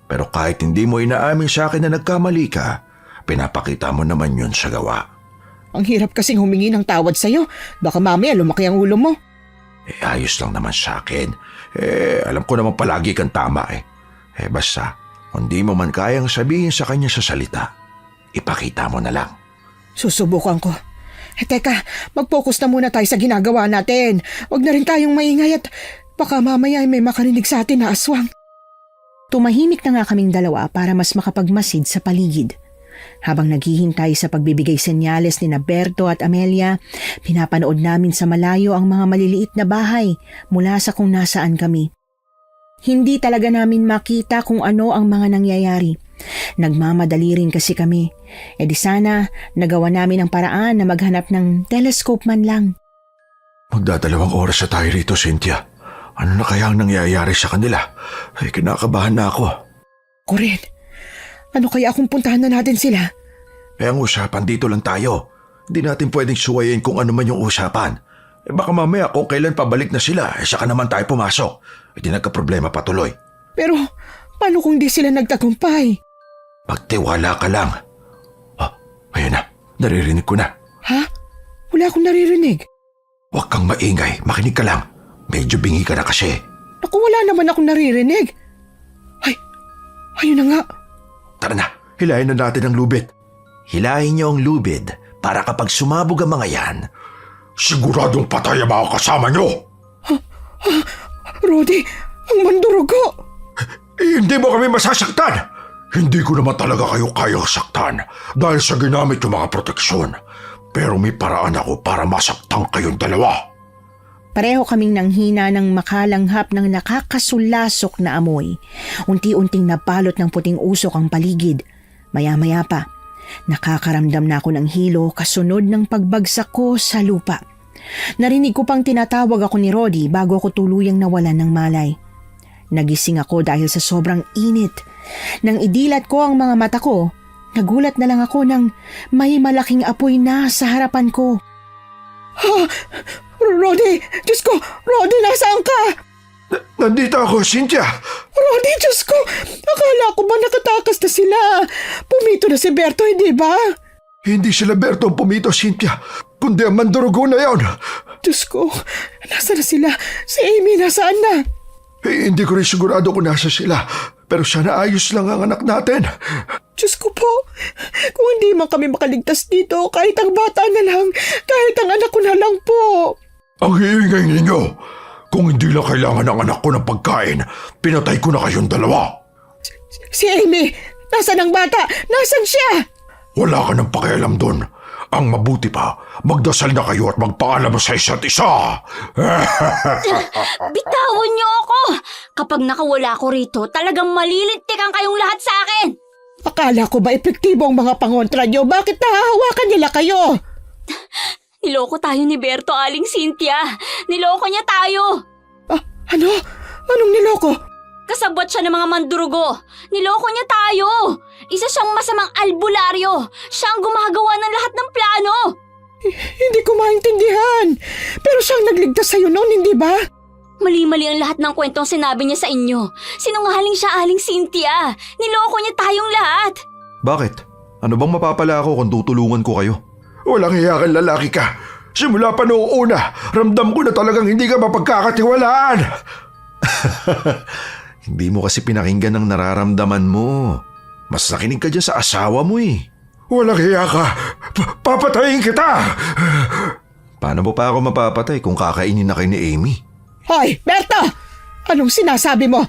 Pero kahit hindi mo inaamin sa akin na nagkamali ka, pinapakita mo naman yun sa gawa. Ang hirap kasing humingi ng tawad sa'yo. Baka mamaya lumaki ang ulo mo. Ayos lang naman sa akin. Alam ko naman palagi kang tama basta, kung di mo man kayang sabihin sa kanya sa salita, ipakita mo na lang. Susubukan ko. Teka, mag-focus na muna tayo sa ginagawa natin. Huwag na rin tayong maingay at baka mamaya may makarinig sa atin na aswang. Tumahimik na nga kaming dalawa para mas makapagmasid sa paligid. Habang naghihintay sa pagbibigay senyales ni Berto at Amelia, pinapanood namin sa malayo ang mga maliliit na bahay mula sa kung nasaan kami. Hindi talaga namin makita kung ano ang mga nangyayari. Nagmamadali rin kasi kami. E di sana nagawa namin ang paraan na maghanap ng telescope man lang. Magdadalawang oras na tayo rito, Cynthia. Ano na kaya ang nangyayari sa kanila? Ay, kinakabahan na ako. Kurin, ano kaya kung puntahan na natin sila? Ang usapan dito lang tayo. Hindi natin pwedeng suwayin kung ano man yung usapan. Baka mamaya kung kailan pabalik na sila, saka naman tayo pumasok. Hindi nagka-problema patuloy. Pero paano kung di sila nagtagumpay? Magtiwala ka lang. Ayun na. Naririnig ko na. Ha? Wala akong naririnig. Huwag kang maingay. Makinig ka lang. Medyo bingi ka na kasi. Naku, wala naman akong naririnig. Ay, ayun na nga. Tara na. Hilahin na natin ang lubid. Hilahin niyo ang lubid para kapag sumabog ang mga yan, siguradong patay ang mga kasama niyo. Rodi, ang mandurugo. Hindi mo kami masasaktan. Hindi ko naman talaga kayo kayang saktan dahil sa ginamit yung mga proteksyon. Pero may paraan ako para masaktan kayong dalawa. Pareho kaming nanghina ng makalanghap ng nakakasulasok na amoy. Unti-unting napalot ng puting usok ang paligid. Maya-maya pa, nakakaramdam na ako ng hilo kasunod ng pagbagsak ko sa lupa. Narinig ko pang tinatawag ako ni Rodi bago ako tuluyang nawalan ng malay. Nagising ako dahil sa sobrang init. Nang idilat ko ang mga mata ko, nagulat na lang ako nang may malaking apoy na sa harapan ko. Ha? Rodi, Diyos ko, Rodi, nasaan ka? Nandito ako, Cynthia. Rodi, Diyos ko, akala ko ba nakatakas na sila? Pumito na si Berto, hindi ba? Hindi sila Berto ang pumito, Cynthia, kundi ang mandurugo na yon. Diyos ko, nasaan na sila? Si Amy, nasaan na? Hindi ko rin sigurado kung nasa sila, pero sana ayos lang ang anak natin. Diyos ko po, kung hindi man kami makaligtas dito, kahit ang bata na lang, kahit ang anak ko na lang po. Ang iingay ninyo. Kung hindi lang kailangan ng anak ko ng pagkain, pinatay ko na kayong dalawa. Si Amy, nasaan ang bata? Nasaan siya? Wala ka ng pakialam doon. Ang mabuti pa, magdasal na kayo at magpaalam sa isa't isa. Bitawan niyo ako! Kapag nakawala ko rito, talagang malilintikan kayong lahat sa akin! Akala ko ba epektibo ang mga pangontra niyo? Bakit nahahawakan nila kayo? Niloko tayo ni Berto, Aling Cynthia. Niloko niya tayo. Ano? Anong niloko? Kasabot siya ng mga mandurugo. Niloko niya tayo. Isa siyang masamang albularyo. Siya ang gumagawa ng lahat ng plano. Hindi ko maintindihan. Pero siyang nagligtas sa'yo noon, hindi ba? Mali-mali ang lahat ng kwentong sinabi niya sa inyo. Sinungaling siya, Aling Cynthia. Niloko niya tayong lahat. Bakit? Ano bang mapapala ako kung tutulungan ko kayo? Walang hiyakan lalaki ka. Simula pa noong una, ramdam ko na talagang hindi ka mapagkakatiwalaan. Hindi mo kasi pinakinggan ang nararamdaman mo. Mas nakinig ka dyan sa asawa mo eh. Walang hiya ka. Papatayin kita! Paano mo pa ako mapapatay kung kakainin na kayo ni Amy? Hoy, Berto! Anong sinasabi mo?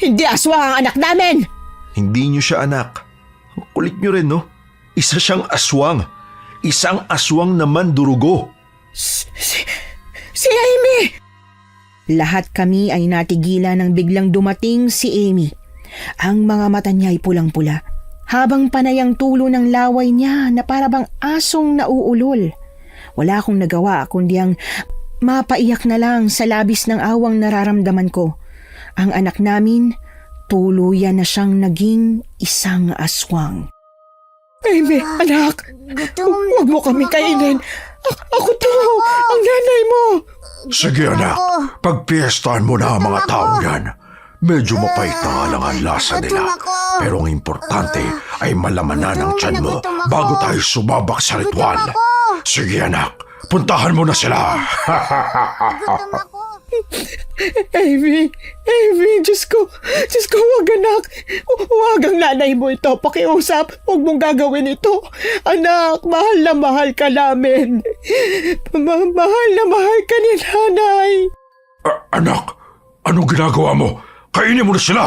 Hindi aswang ang anak namin! Hindi niyo siya anak. Ang kulit niyo rin, no? Isa siyang aswang. Isang aswang naman durugo. Si Amy! Lahat kami ay natigilan nang biglang dumating si Amy. Ang mga mata niya ay pulang-pula, habang panay ang tulo ng laway niya na para bang asong nauulol. Wala akong nagawa kundi ang mapaiyak na lang sa labis ng awang nararamdaman ko. Ang anak namin, tuluyan na siyang naging isang aswang. Amy, anak! Huwag mo kami kainin! Ako to! Ang nanay mo! Sige anak, pagpiestahan mo na ang mga taong yan. Medyo mapait na nga lang ang lasa nila. Pero ang importante ay malamanan ang tiyan mo bago tayo sumabak sa ritual. Sige anak, puntahan mo na sila. Amy, Diyos ko, huwag anak. Huwag ang nanay mo ito. Pakiusap, huwag mong gagawin ito. Anak, mahal na mahal ka namin. Mahal na mahal ka ni nanay. Anak, anong ginagawa mo? Kainin mo na sila.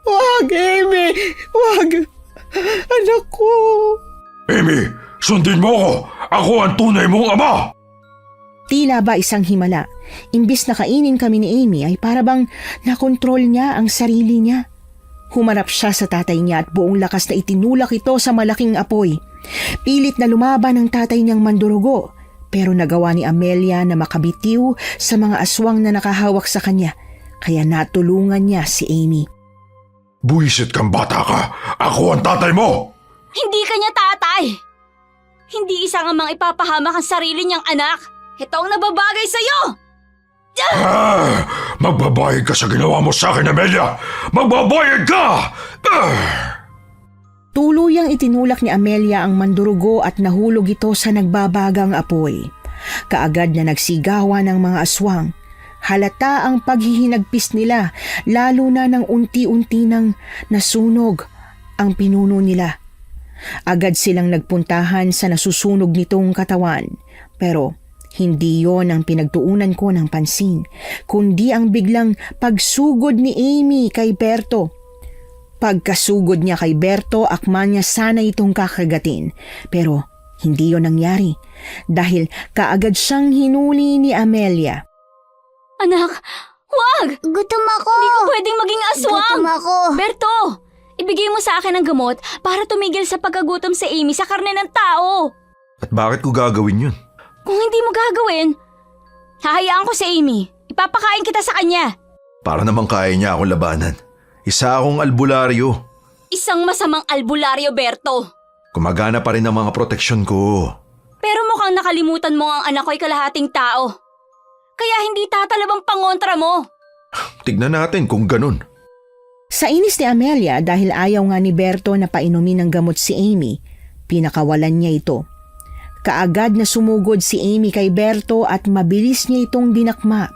Wag, Amy! Wag! Anak ko! Amy, sundin mo ako! Ako ang tunay mong ama! Tila ba isang himala. Imbis na kainin kami ni Amy ay parabang nakontrol niya ang sarili niya. Humarap siya sa tatay niya at buong lakas na itinulak ito sa malaking apoy. Pilit na lumaban ang tatay niyang mandurugo, pero nagawa ni Amelia na makabitiw sa mga aswang na nakahawak sa kanya, kaya natulungan niya si Amy. Buwisit kang bata ka! Ako ang tatay mo! Hindi kanya tatay! Hindi isang amang ipapahamak ang sarili niyang anak! Ito ang nababagay sa'yo! Ah, magbabayad ka sa ginawa mo sa akin, Amelia! Magbabayad ka! Tuluyang itinulak ni Amelia ang mandurugo at nahulog ito sa nagbabagang apoy. Kaagad na nagsigawan ng mga aswang. Halata ang paghihinagpis nila, lalo na nang unti-unti nang nasunog ang pinuno nila. Agad silang nagpuntahan sa nasusunog nitong katawan, pero hindi yon ang pinagtuunan ko ng pansin, kundi ang biglang pagsugod ni Amy kay Berto. Pagkasugod niya kay Berto, akma niya sana itong kakagatin, pero hindi yon nangyari dahil kaagad siyang hinuli ni Amelia. Anak, wag! Gutom ako! Hindi ko pwedeng maging aswang! Gutom ako! Berto, ibigay mo sa akin ang gamot para tumigil sa pagkagutom sa Amy sa karne ng tao. At bakit ko gagawin yun? Kung hindi mo gagawin, hahayaan ko si Amy. Ipapakain kita sa kanya. Para naman kaya niya akong labanan. Isa akong albularyo. Isang masamang albularyo, Berto. Gumagana pa rin ang mga proteksyon ko. Pero mukhang nakalimutan mo ang anak ko ay kalahating tao. Kaya hindi tatalabang pangontra mo. Tignan natin kung ganun. Sa inis ni Amelia dahil ayaw nga ni Berto na painumin ng gamot si Amy, pinakawalan niya ito. Kaagad na sumugod si Amy kay Berto at mabilis niya itong dinakma.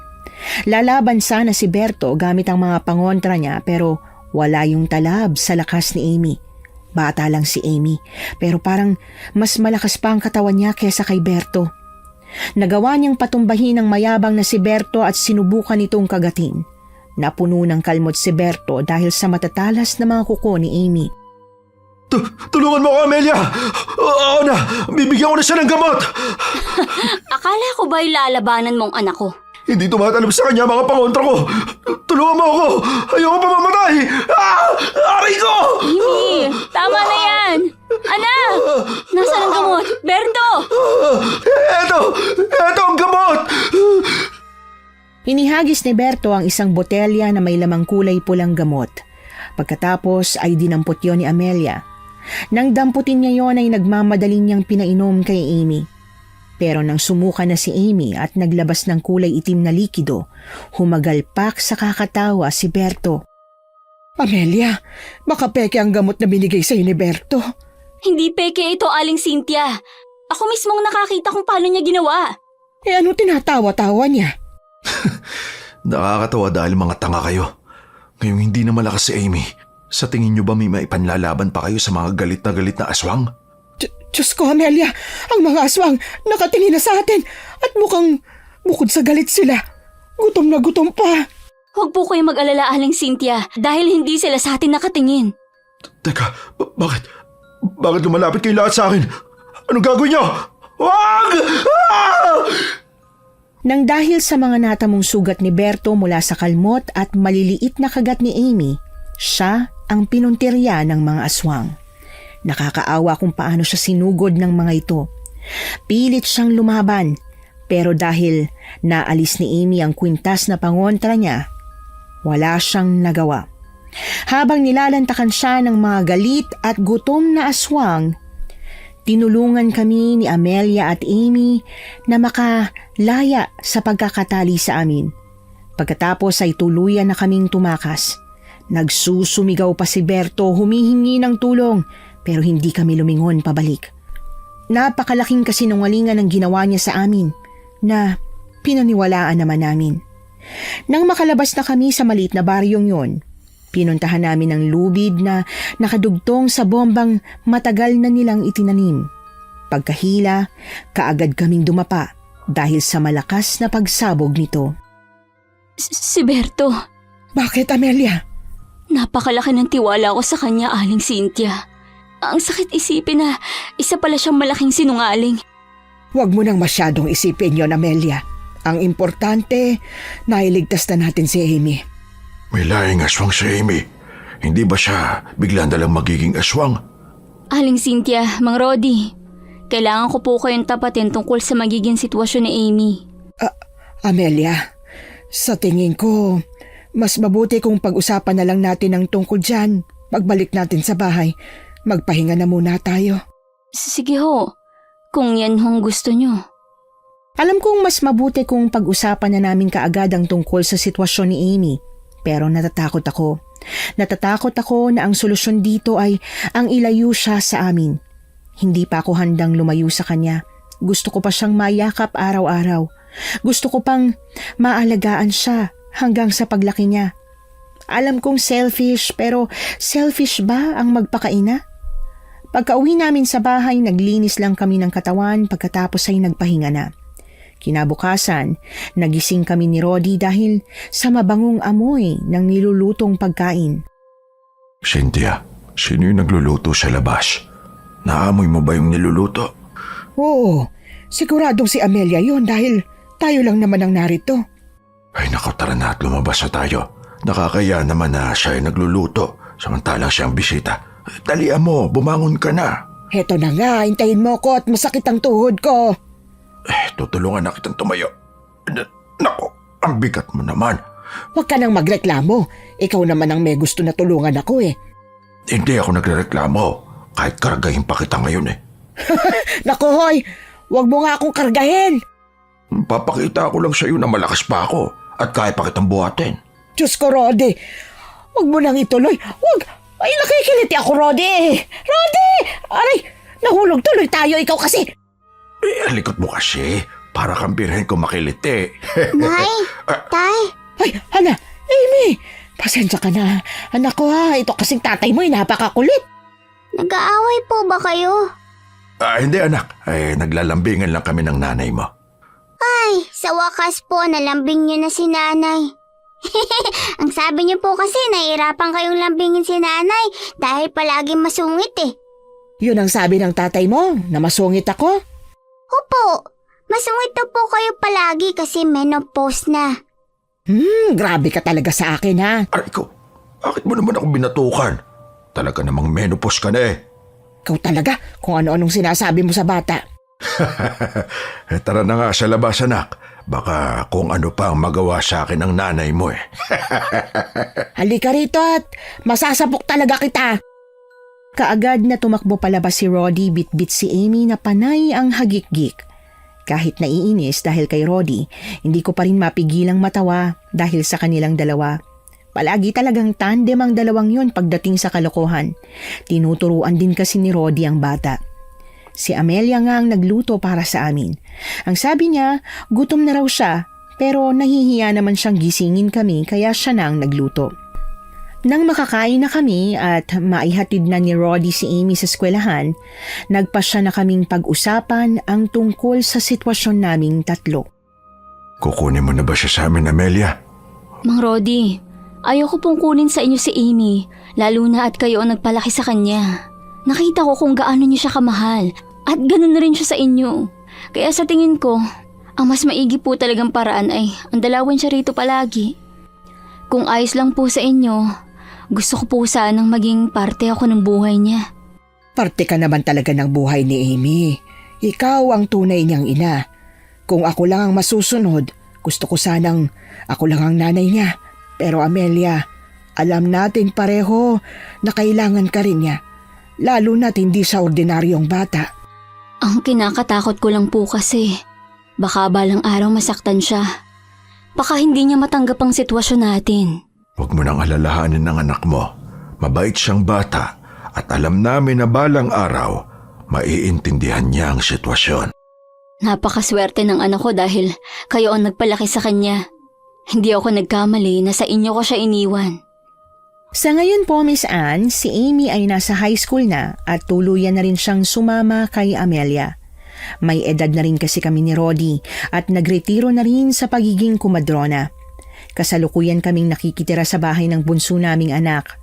Lalaban sana si Berto gamit ang mga pangontra niya pero wala yung talab sa lakas ni Amy. Bata lang si Amy pero parang mas malakas pa ang katawan niya kesa kay Berto. Nagawa niyang patumbahin ng mayabang na si Berto at sinubukan itong kagatin. Napuno ng kalmot si Berto dahil sa matatalas na mga kuko ni Amy. Tulungan mo ako, Amelia! Oo na! Bibigyan ko na siya ng gamot! Akala ko ba'y lalabanan mong anak ko? Hindi tumatalab sa kanya mga pangontra ko! Tulungan mo ako! Ayoko pa mamatay! Ah! Aray ko! Amy, tama na yan! Anak! Nasaan ang gamot? Berto! Eto ang gamot! Hinihagis ni Berto ang isang botelya na may lamang kulay pulang gamot. Pagkatapos ay dinampot yon ni Amelia. Nang damputin niya yon ay nagmamadaling niyang pinainom kay Amy. Pero nang sumuka na si Amy at naglabas ng kulay itim na likido, humagalpak sa kakatawa si Berto. Amelia, baka peke ang gamot na binigay sa'yo ni Berto. Hindi peke ito, Aling Cynthia. Ako mismong nakakita kung paano niya ginawa. Ano tinatawa-tawa niya? Nakakatawa dahil mga tanga kayo. Ngayong hindi na malakas si Amy, sa tingin niyo ba may maipanlalaban pa kayo sa mga galit na aswang? Diyos ko, Amelia, ang mga aswang nakatingin na sa atin at mukhang bukod sa galit sila. Gutom na gutom pa. Huwag po kayo mag-alala, Aling Cynthia, dahil hindi sila sa atin nakatingin. Teka, bakit lumalapit kayo lahat sa akin? Anong gagawin niyo? Wag! Ah! Nang dahil sa mga natamong sugat ni Berto mula sa kalmot at maliliit na kagat ni Amy, siya ang pinuntirya ng mga aswang. Nakakaawa kung paano siya sinugod ng mga ito. Pilit siyang lumaban, pero dahil naalis ni Amy ang kwintas na pangontra niya, wala siyang nagawa. Habang nilalantakan siya ng mga galit at gutom na aswang, tinulungan kami ni Amelia at Amy na makalaya sa pagkakatali sa amin. Pagkatapos ay tuluyan na kaming tumakas. Nagsusumigaw pa si Berto, humihingi ng tulong, pero hindi kami lumingon pabalik. Napakalaking kasinungalingan ang ginawa niya sa amin na pinaniwalaan naman namin. Nang makalabas na kami sa maliit na baryong yon, pinuntahan namin ang lubid na nakadugtong sa bombang matagal na nilang itinanim. Pagkahila, kaagad kaming dumapa dahil sa malakas na pagsabog nito. Si Berto. Bakit, Amelia? Napakalaki ng tiwala ko sa kanya, Aling Cynthia. Ang sakit isipin na isa pala siyang malaking sinungaling. Huwag mo nang masyadong isipin yon, Amelia. Ang importante, nailigtas na natin si Amy. May lahing aswang si Amy. Hindi ba siya bigla na lang magiging aswang? Aling Cynthia, Mang Rodi, kailangan ko po kayong tapatin tungkol sa magiging sitwasyon ni Amy. Amelia, sa tingin ko, mas mabuti kung pag-usapan na lang natin ang tungkol dyan. Pagbalik natin sa bahay, magpahinga na muna tayo. Sige ho, kung yan hong gusto nyo. Alam kong mas mabuti kung pag-usapan na namin kaagad ang tungkol sa sitwasyon ni Amy. Pero natatakot ako. Natatakot ako na ang solusyon dito ay ang ilayo siya sa amin. Hindi pa ako handang lumayo sa kanya. Gusto ko pa siyang mayakap araw-araw. Gusto ko pang maalagaan siya hanggang sa paglaki niya. Alam kong selfish, pero selfish ba ang magpakaina? Pagka-uwi namin sa bahay, naglinis lang kami ng katawan pagkatapos ay nagpahinga na. Kinabukasan, nagising kami ni Rodi dahil sa mabangong amoy ng nilulutong pagkain. Cynthia, sino yung nagluluto sa labas? Naamoy mo ba yung niluluto? Oo, siguradong si Amelia yon dahil tayo lang naman ang narito. Ay naku, tara na at lumabas na tayo. Nakakaya naman na siya ay nagluluto samantalang siyang bisita. Dalian mo, bumangon ka na. Heto na nga, hintayin mo ko at masakit ang tuhod ko. Tutulungan na kitang tumayo. Naku, ang bigat mo naman. Huwag ka nang magreklamo. Ikaw naman ang may gusto na tulungan ako eh. Hindi ako nagrereklamo. Kahit karagahin pa kita ngayon eh. Naku hoy, huwag mo nga akong kargahin. Papakita ko lang sa'yo na malakas pa ako at kaya pa kitang buhatin. Diyos ko, Rodi. Huwag mo nang ituloy. Huwag. Ay, nakikiliti ako, Rodi. Rodi! Aray, nahulog tuloy tayo. Ikaw kasi. Likot mo kasi. Para kang birhen ko makiliti. Nay, Tay, Ay, Hana, Amy. Pasensya ka na. Anak ko ha, ito kasing tatay mo ay napakakulit. nag-aaway po ba kayo? Hindi anak. Naglalambingan lang kami ng nanay mo. Ay, sa wakas po, nalambing niyo na si nanay. Ang sabi niyo po kasi, nahihirapan kayong lambingin si nanay dahil palagi masungit eh. Yun ang sabi ng tatay mo, na masungit ako. Opo, masungit na po kayo palagi kasi menopause na. Grabe ka talaga sa akin ha. Aray ko, bakit mo naman ako binatukan? Talaga namang menopause ka na eh. Ikaw talaga kung ano-anong sinasabi mo sa bata. Tara na nga sa labas anak. Baka kung ano pa ang magawa sa akin ng nanay mo eh. Halika rito at masasabok talaga kita. Kaagad na tumakbo palabas si Rodi, bitbit si Amy na panay ang hagik-gik. Kahit naiinis dahil kay Rodi, hindi ko pa rin mapigilang matawa dahil sa kanilang dalawa. Palagi talagang tandem ang dalawang yun pagdating sa kalokohan. Tinuturuan din kasi ni Rodi ang bata. Si Amelia nga ang nagluto para sa amin. Ang sabi niya, gutom na raw siya, pero nahihiya naman siyang gisingin kami kaya siya na ang nagluto. Nang makakain na kami at maihatid na ni Rodi si Amy sa eskwelahan, nagpasya na kaming pag-usapan ang tungkol sa sitwasyon naming tatlo. Kukunin mo na ba siya sa amin, Amelia? Mang Rodi, ayoko pong kunin sa inyo si Amy, lalo na at kayo ang nagpalaki sa kanya. Nakita ko kung gaano niyo siya kamahal at ganun na rin siya sa inyo. Kaya sa tingin ko, ang mas maigi po talagang paraan ay ang dalawin siya rito palagi. Kung ayos lang po sa inyo, gusto ko po sanang maging parte ako ng buhay niya. Parte ka naman talaga ng buhay ni Amy. Ikaw ang tunay niyang ina. Kung ako lang ang masusunod, gusto ko sanang ako lang ang nanay niya. Pero Amelia, alam natin pareho na kailangan ka rin niya. Lalo na't hindi sa ordinaryong bata. Ang kinakatakot ko lang po kasi, baka balang araw masaktan siya. Baka hindi niya matanggap ang sitwasyon natin. Huwag mo nang alalahanin ng anak mo. Mabait siyang bata at alam namin na balang araw, maiintindihan niya ang sitwasyon. Napakaswerte ng anak ko dahil kayo ang nagpalaki sa kanya. Hindi ako nagkamali na sa inyo ko siya iniwan. Sa ngayon po, Miss Anne, si Amy ay nasa high school na at tuluyan na rin siyang sumama kay Amelia. May edad na rin kasi kami ni Rodi at nagretiro na rin sa pagiging kumadrona. Kasalukuyan kaming nakikitira sa bahay ng bunso naming anak.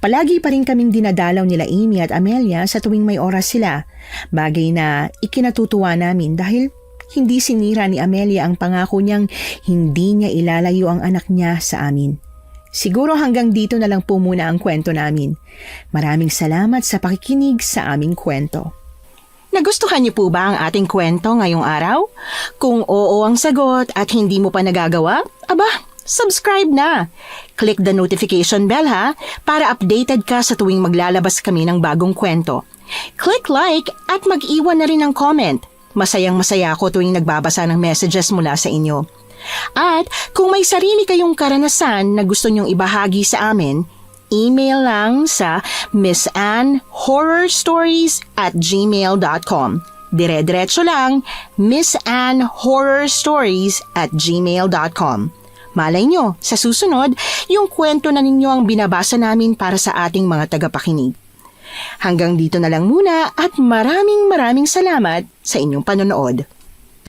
Palagi pa rin kaming dinadalaw nila Amy at Amelia sa tuwing may oras sila, bagay na ikinatutuwa namin dahil hindi sinira ni Amelia ang pangako niyang hindi niya ilalayo ang anak niya sa amin. Siguro hanggang dito na lang po muna ang kwento namin. Maraming salamat sa pakikinig sa aming kwento. Nagustuhan niyo po ba ang ating kwento ngayong araw? Kung oo ang sagot at hindi mo pa nagagawa, subscribe na. Click the notification bell ha, para updated ka sa tuwing maglalabas kami ng bagong kwento. Click like at mag-iwan na rin ng comment. Masayang-masaya ako tuwing nagbabasa ng messages mula sa inyo. At kung may sarili kayong karanasan na gusto nyong ibahagi sa amin, email lang sa missanhorrorstories@gmail.com. Dire-diretso lang, missanhorrorstories@gmail.com. Malay nyo, sa susunod, yung kwento na ninyo ang binabasa namin para sa ating mga tagapakinig. Hanggang dito na lang muna at maraming salamat sa inyong panonood.